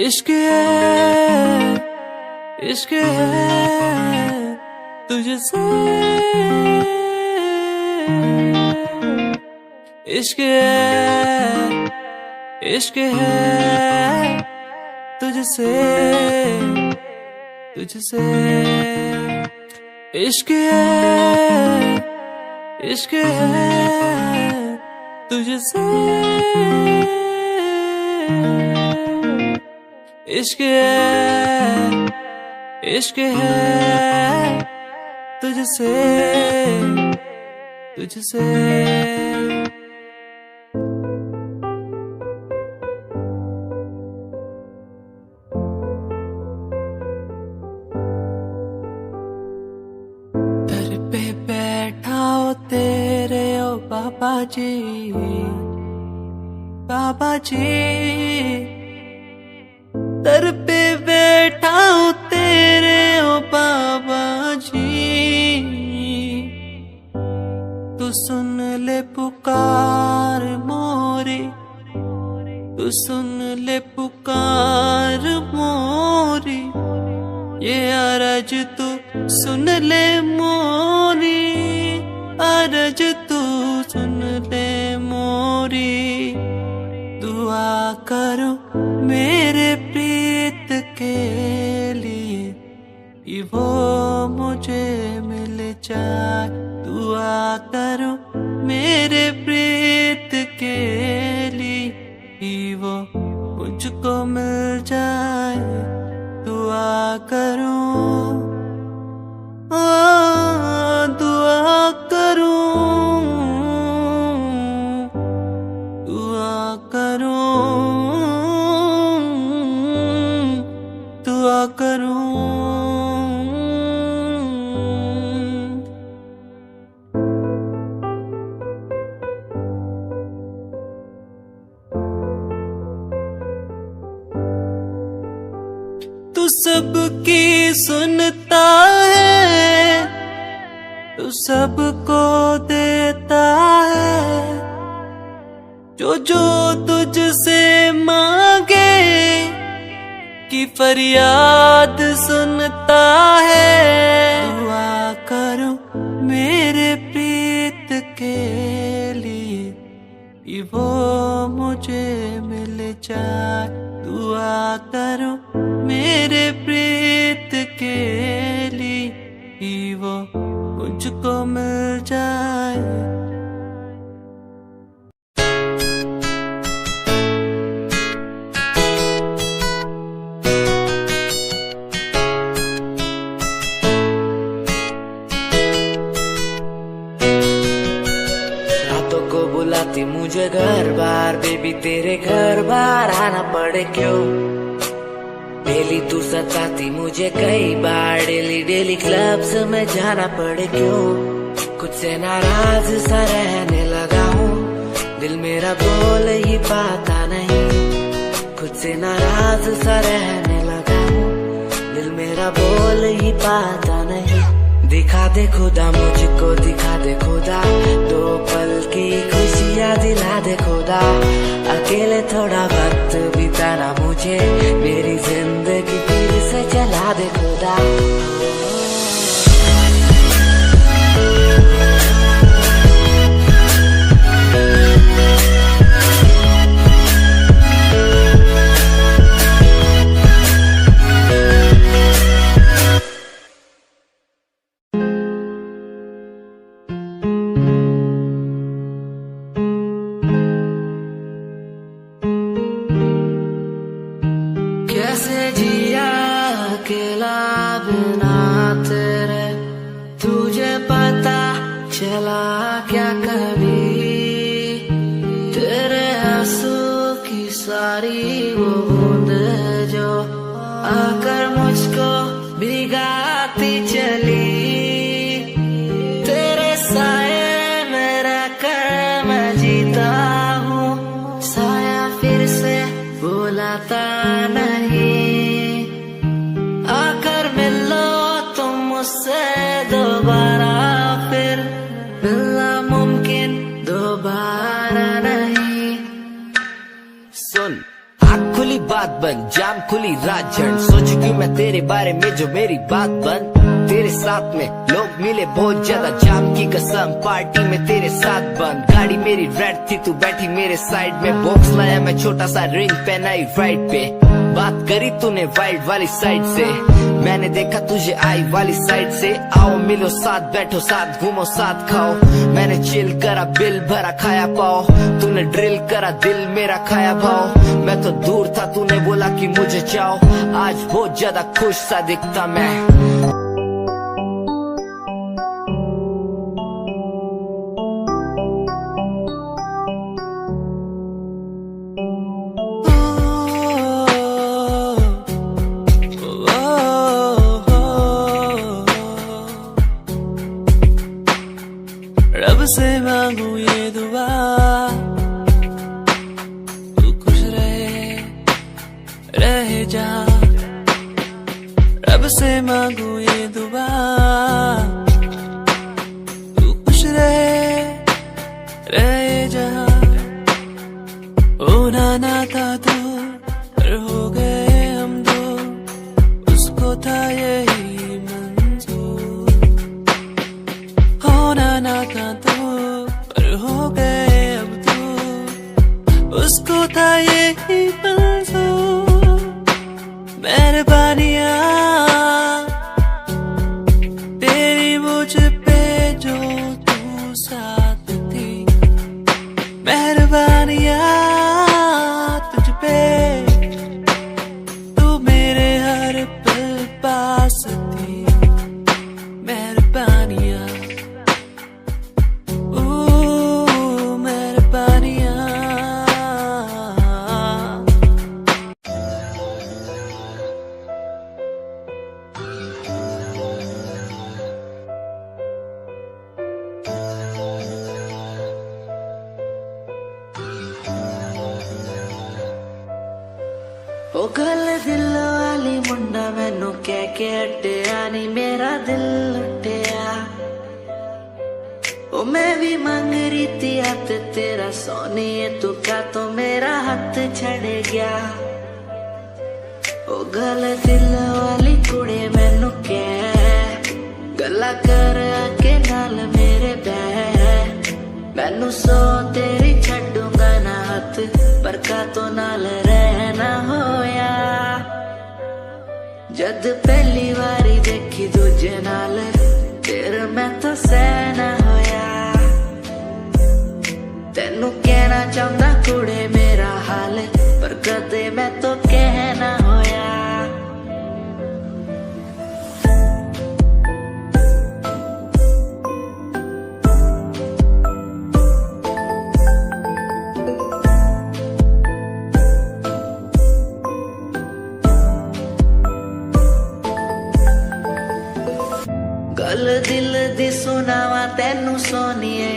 इश्क है, इश्क है तुझसे, इश्क है, इश्क है तुझसे, तुझसे। इश्क है, इश्क है तुझसे, इश्क है, इश्क है तुझसे, तुझसे। बाबा जी, बाबा जी, दर पे बैठा हूँ तेरे ओ बाबा जी। तू सुन ले पुकार मोरी, तू सुन ले पुकार मोरी, ये अरज तू सुन ले मोरी, अरज तू सुन ले मोरी। दुआ करो मेरे प्रीत के लिए कि वो मुझे मिल जाए। दुआ करो मेरे प्रीत के लिए कि वो मुझको मिल जाए। दुआ करो, दुआ करो, दुआ करो, दुआ करो। तू सबकी सुनता है, तू सबको देता है, जो जो तुझसे मांगे की फरियाद सुनता है। दुआ करो मेरे प्रीत के लिए कि वो मुझे मिल जाए। दुआ करो मेरे प्रीत के लिए कि वो मुझको मिल जाए। बुलाती मुझे घर बार, बेबी तेरे घर बार आना पड़े क्यों। डेली तू सताती मुझे कई बार, डेली डेली क्लब्स में जाना पड़े क्यों। खुद से नाराज सा रहने लगा हूँ, दिल मेरा बोल ही पाता नहीं। खुद से नाराज सा रहने लगा हूँ, दिल मेरा बोल ही पाता नहीं। दिखा दे खुदा मुझको, दिखा दे खुदा, दो पल की खुशियाँ दिला दे खुदा। अकेले थोड़ा वक्त बिताना मुझे, मेरी जिंदगी फिर से चला दे खुदा। कैसे जिया अकेला बिना तेरे, तुझे पता चला क्या कभी? तेरे आंसू की सारी वो बूंद जो आकर मुझको भिगाती चली, तेरे साए में रहकर मैं जीता हूँ, साया फिर से बुलाता नहीं। आकर मिलो तुम मुझसे दोबारा, फिर मिलना मुमकिन दोबारा नहीं। सुन, आँख खुली बात बन, जाम खुली रात झड़, सोच क्यों मैं तेरे बारे में जो मेरी बात बन। तेरे साथ में लोग मिले बहुत ज्यादा, जाम की कसम पार्टी में तेरे साथ बंद। गाड़ी मेरी रेड थी, तू बैठी मेरे साइड में, बॉक्स लाया मैं छोटा सा, रिंग पहनाई राइट पे। बात करी तूने वाइल्ड वाली साइड से, मैंने देखा तुझे आई वाली साइड से। आओ मिलो साथ, बैठो साथ, घूमो साथ, खाओ। मैंने चिल करा, बिल भरा, खाया पाओ। तूने ड्रिल करा, दिल मेरा खाया भाव। मैं तो दूर था, तूने बोला कि मुझे चाहो। आज बहुत ज्यादा खुश सा दिखता मैं। रब से मांगू ये दुआ, तू खुश रहे जा। रब से मांगू ये दुआ, तू खुश रहे जा। होना ना था तो पर हो गए हम दो, उसको था यही मंजूर। होना ना था तो पर हो गए अब तो, उसको था यही मंजूर। मेहरबानियाँ तेरी मुझ पे जो तू साथ थी, मेहरबानियाँ तुझ पे तू मेरे हर पल पास थी। मेहरबानियाँ ओ गल दिल वाली मुंडा मैनू कह के हटिया नी, मेरा दिल लुटिया। ओ मैं भी मांग रही थी हाथ तेरा सोनिए, तू का तो मेरा हाथ छड़ गया। ओ गल दिल वाली कुड़े मैनू कह गल्ला कर आके नाल मेरे बह। मैनू सो तेरी छड्डूंगा ना हाथ, पर का तो नाल रहना होया। जद पहली बारी देखी दूजे नाल, फिर मैं तो सहना होया। तेनू कहना चाहता कुड़े मेरा हाल, पर कदे मैं तो कहना होया। गल दिल दी सुनावा तेनू सोनिए,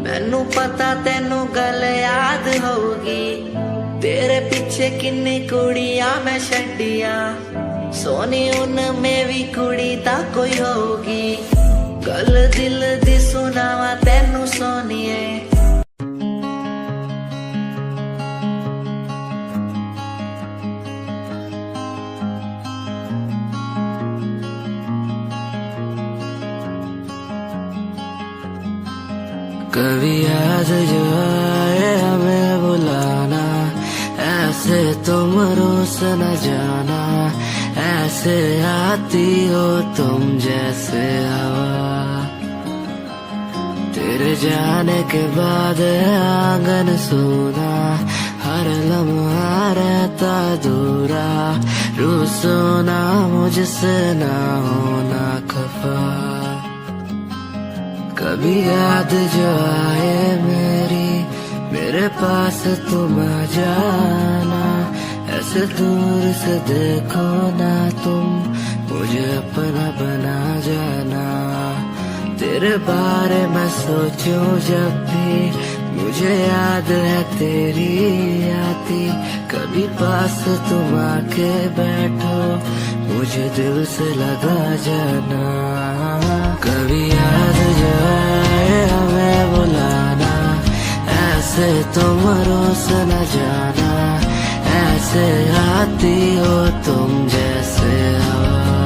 मैनू पता तेनू गल याद होगी। तेरे पीछे किन्नी कुड़ियां मैं छड्डियां, सोनी उनमें भी कुड़ी ता कोई होगी। गल दिल दी सुनावा तेनू सोनिए। कभी याद जो आए हमें बुलाना, ऐसे तुम रोस न जाना। ऐसे आती हो तुम जैसे हवा, तेरे जाने के बाद आंगन सूना। हर लम्हा रहता दूरा, रूसो ना मुझसे ना होना खफा। कभी याद जो आए मेरे पास तुम आ जाना। ऐसे दूर से देखो ना तुम, मुझे अपना बना जाना। तेरे बारे में सोचूं जब भी, मुझे याद है तेरी आती। कभी पास तुम आके बैठो, मुझे दिल से लगा जाना। कभी याद जो आए हमें बुलाना, ऐसे तुम रोस न जाना। ऐसे आती हो तुम जैसे हवा,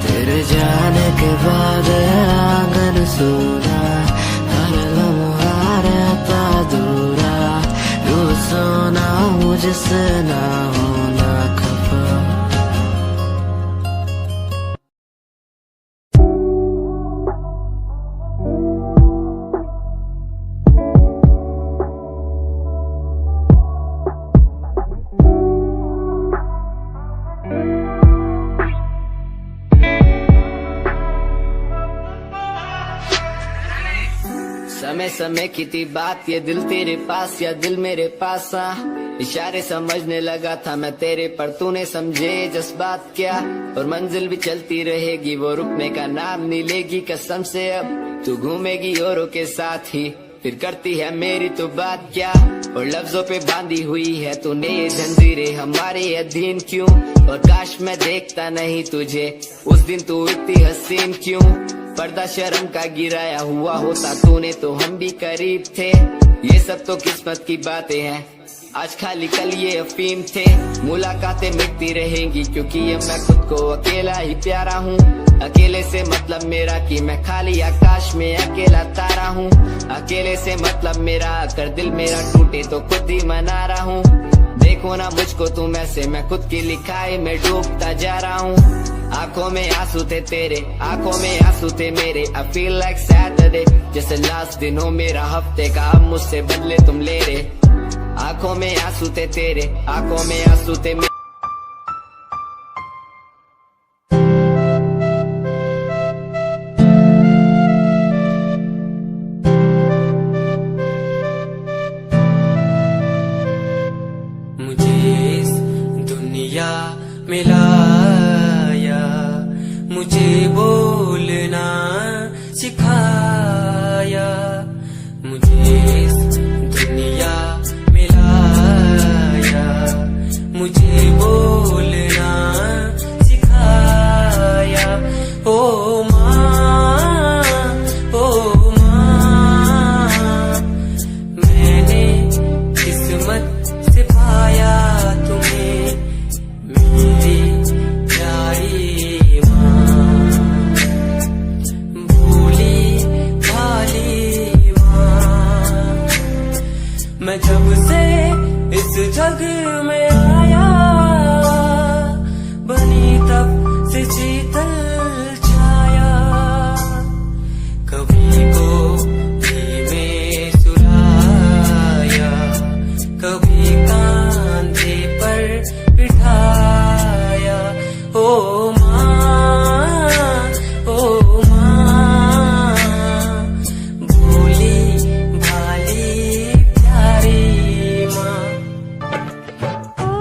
तेरे जाने के बाद आंगन सूना। हर लम्हा रहता दूरा, रूसो ना मुझसे ना होना खफा। समय समय की थी बात, ये दिल तेरे पास या दिल मेरे पास आ। इशारे समझने लगा था मैं तेरे, पर तूने समझे जज्बात क्या। और मंजिल भी चलती रहेगी, वो रुकने का नाम नहीं लेगी कसम से। अब तू घूमेगी औरों के साथ ही, फिर करती है मेरी तो बात क्या। और लफ्जों पे बांधी हुई है तूने ये जंजीरें हमारे अधीन क्यों। और काश मैं देखता नहीं तुझे उस दिन, तू इतनी हसीन क्यों। पर्दा शर्म का गिराया हुआ होता तूने तो हम भी करीब थे। ये सब तो किस्मत की बातें हैं, आज खाली कल ये अफीम थे। मुलाकातें मिटती रहेंगी क्योंकि ये मैं खुद को अकेला ही प्यारा हूँ। अकेले से मतलब मेरा कि मैं खाली आकाश में अकेला तारा हूँ। अकेले से मतलब मेरा अगर दिल मेरा टूटे तो खुद ही मना रहा हूँ। देखो ना मुझको तुम ऐसे, मैं खुद की लिखाई में डूबता जा रहा हूँ। आंखों में आंसू थे तेरे, आंखों में आंसू थे मेरे। I feel like Saturday, जैसे लास्ट दिन हो मेरा हफ्ते का, अब मुझसे बदले तुम ले रहे। आंखों में आंसू थे तेरे, आंखों में आंसू थे मेरे। मुझे इस दुनिया में लाया, मुझे बोलना सिखाया। मुझे इस दुनिया में लाया, मुझे बोलना सिखाया। ओ माँ, ओ माँ, मैंने किस्मत से पाया तुम्हें, मेरी प्यारी माँ। भोली भाली माँ, मैं जब से इस जग में आया, बनी तब से शीतल छाया। कभी गोदी में सुलाया, कभी कांधे पर बिठाया। ओ माँ, ओ माँ, भोली भाली प्यारी माँ। ओ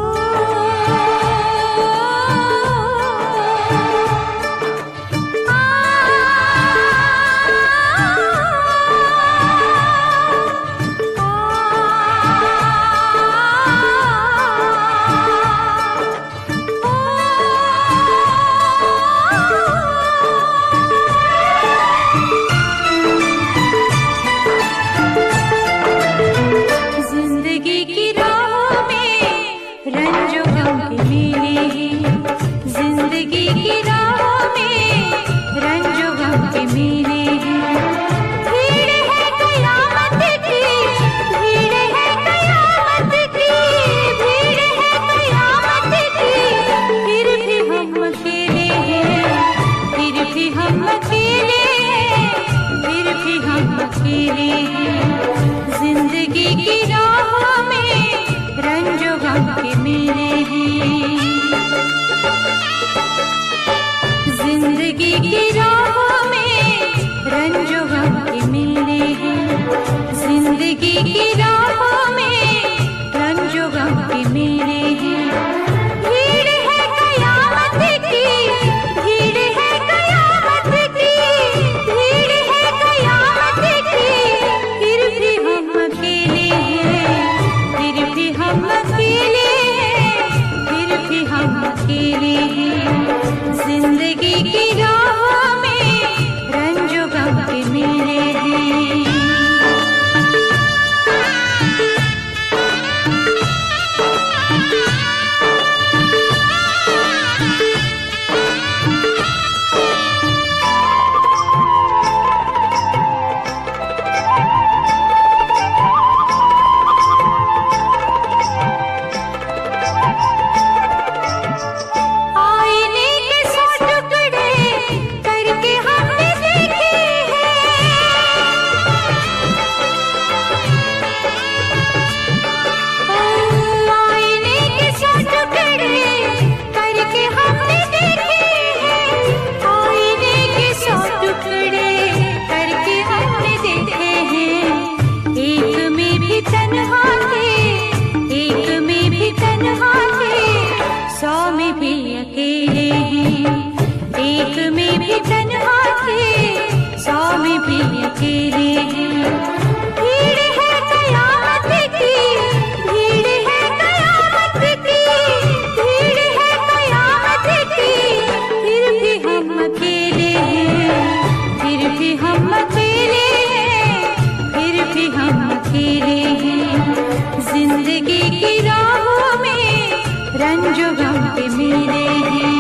की राह में रंजो गम के मेले हैं, जिंदगी की राह में रंजो गम के मेले हैं, जिंदगी की राह में रंजो गम के मेले हैं। भीड़ है कयामत की, भीड़ है कयामत की, भीड़ है कयामत की, फिर भी हम अकेले हैं, फिर भी हम अकेले हैं, फिर भी हम अकेले हैं। जिंदगी की राह में रंजो गम के मेले हैं। आईने के सौ टुकड़े करके हमने देखे हैं, आईने के सौ टुकड़े करके हमने देखे हैं, आईने के सौ टुकड़े करके हमने देखे हैं। एक में भी तन्हा थे, एक में भी तन्हा थे, 100 में भी अकेले हैं, एक में भी तन्हा थे, 100 में भी अकेले हैं। भीड़ है कयामत की, भीड़ है कयामत की, भीड़ है कयामत की, फिर भी हम अकेले हैं, फिर भी हम अकेले हैं, फिर भी हम अकेले हैं। जिंदगी की राहों में रंजो गम के मेले हैं।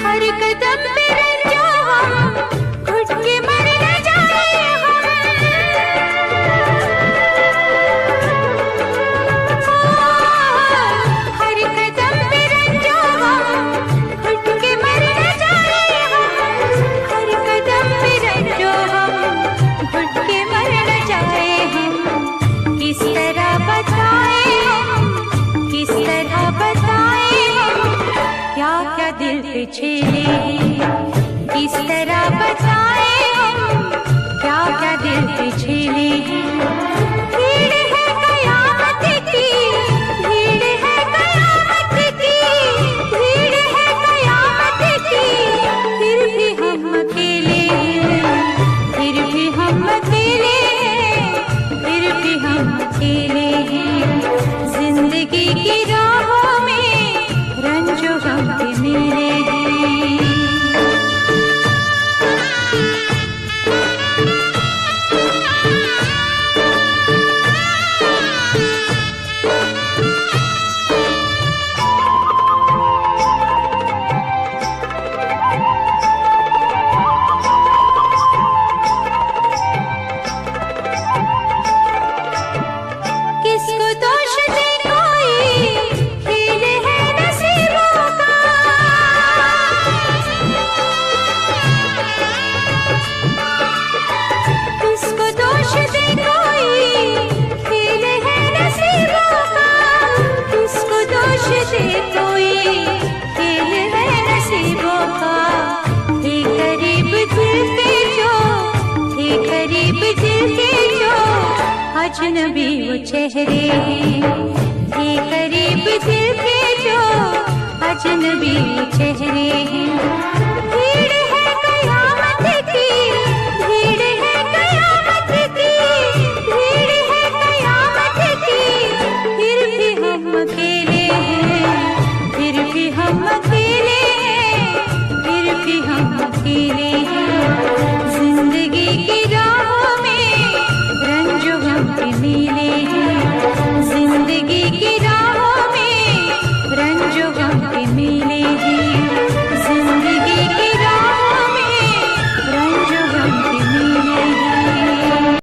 हर कदम पे रंजो हम, घुट के मर न जाए हम, हर कदम पे रंजो हम, घुट के मर न जाए हम, हर कदम पे रंजो हम, घुट के मर न जाए हम। किस तरह बताए हम, किस तरह बताए हम, क्या क्या दिल पे छेले हैं, किस तरह बताए हम, क्या क्या दिल पे छेले हैं। भीड़ है कयामत की, भीड़ है कयामत की, भीड़ है कयामत की, फिर भी हम अकेले हैं, फिर भी हम अकेले हैं, फिर भी हम अकेले हैं। जिंदगी की राहों में रंजो गम के मेले हैं। किसको दोष दे कोई, खेल है नसीबों का, किसको दोष दे कोई, खेल है नसीबों का, किसको दोष दे कोई, खेल है नसीबों का। थे करीब दिल के जो, थे करीब दिल के जो, अजनबी वो चेहरे हैं, थे करीब दिल के जो, अजनबी वो चेहरे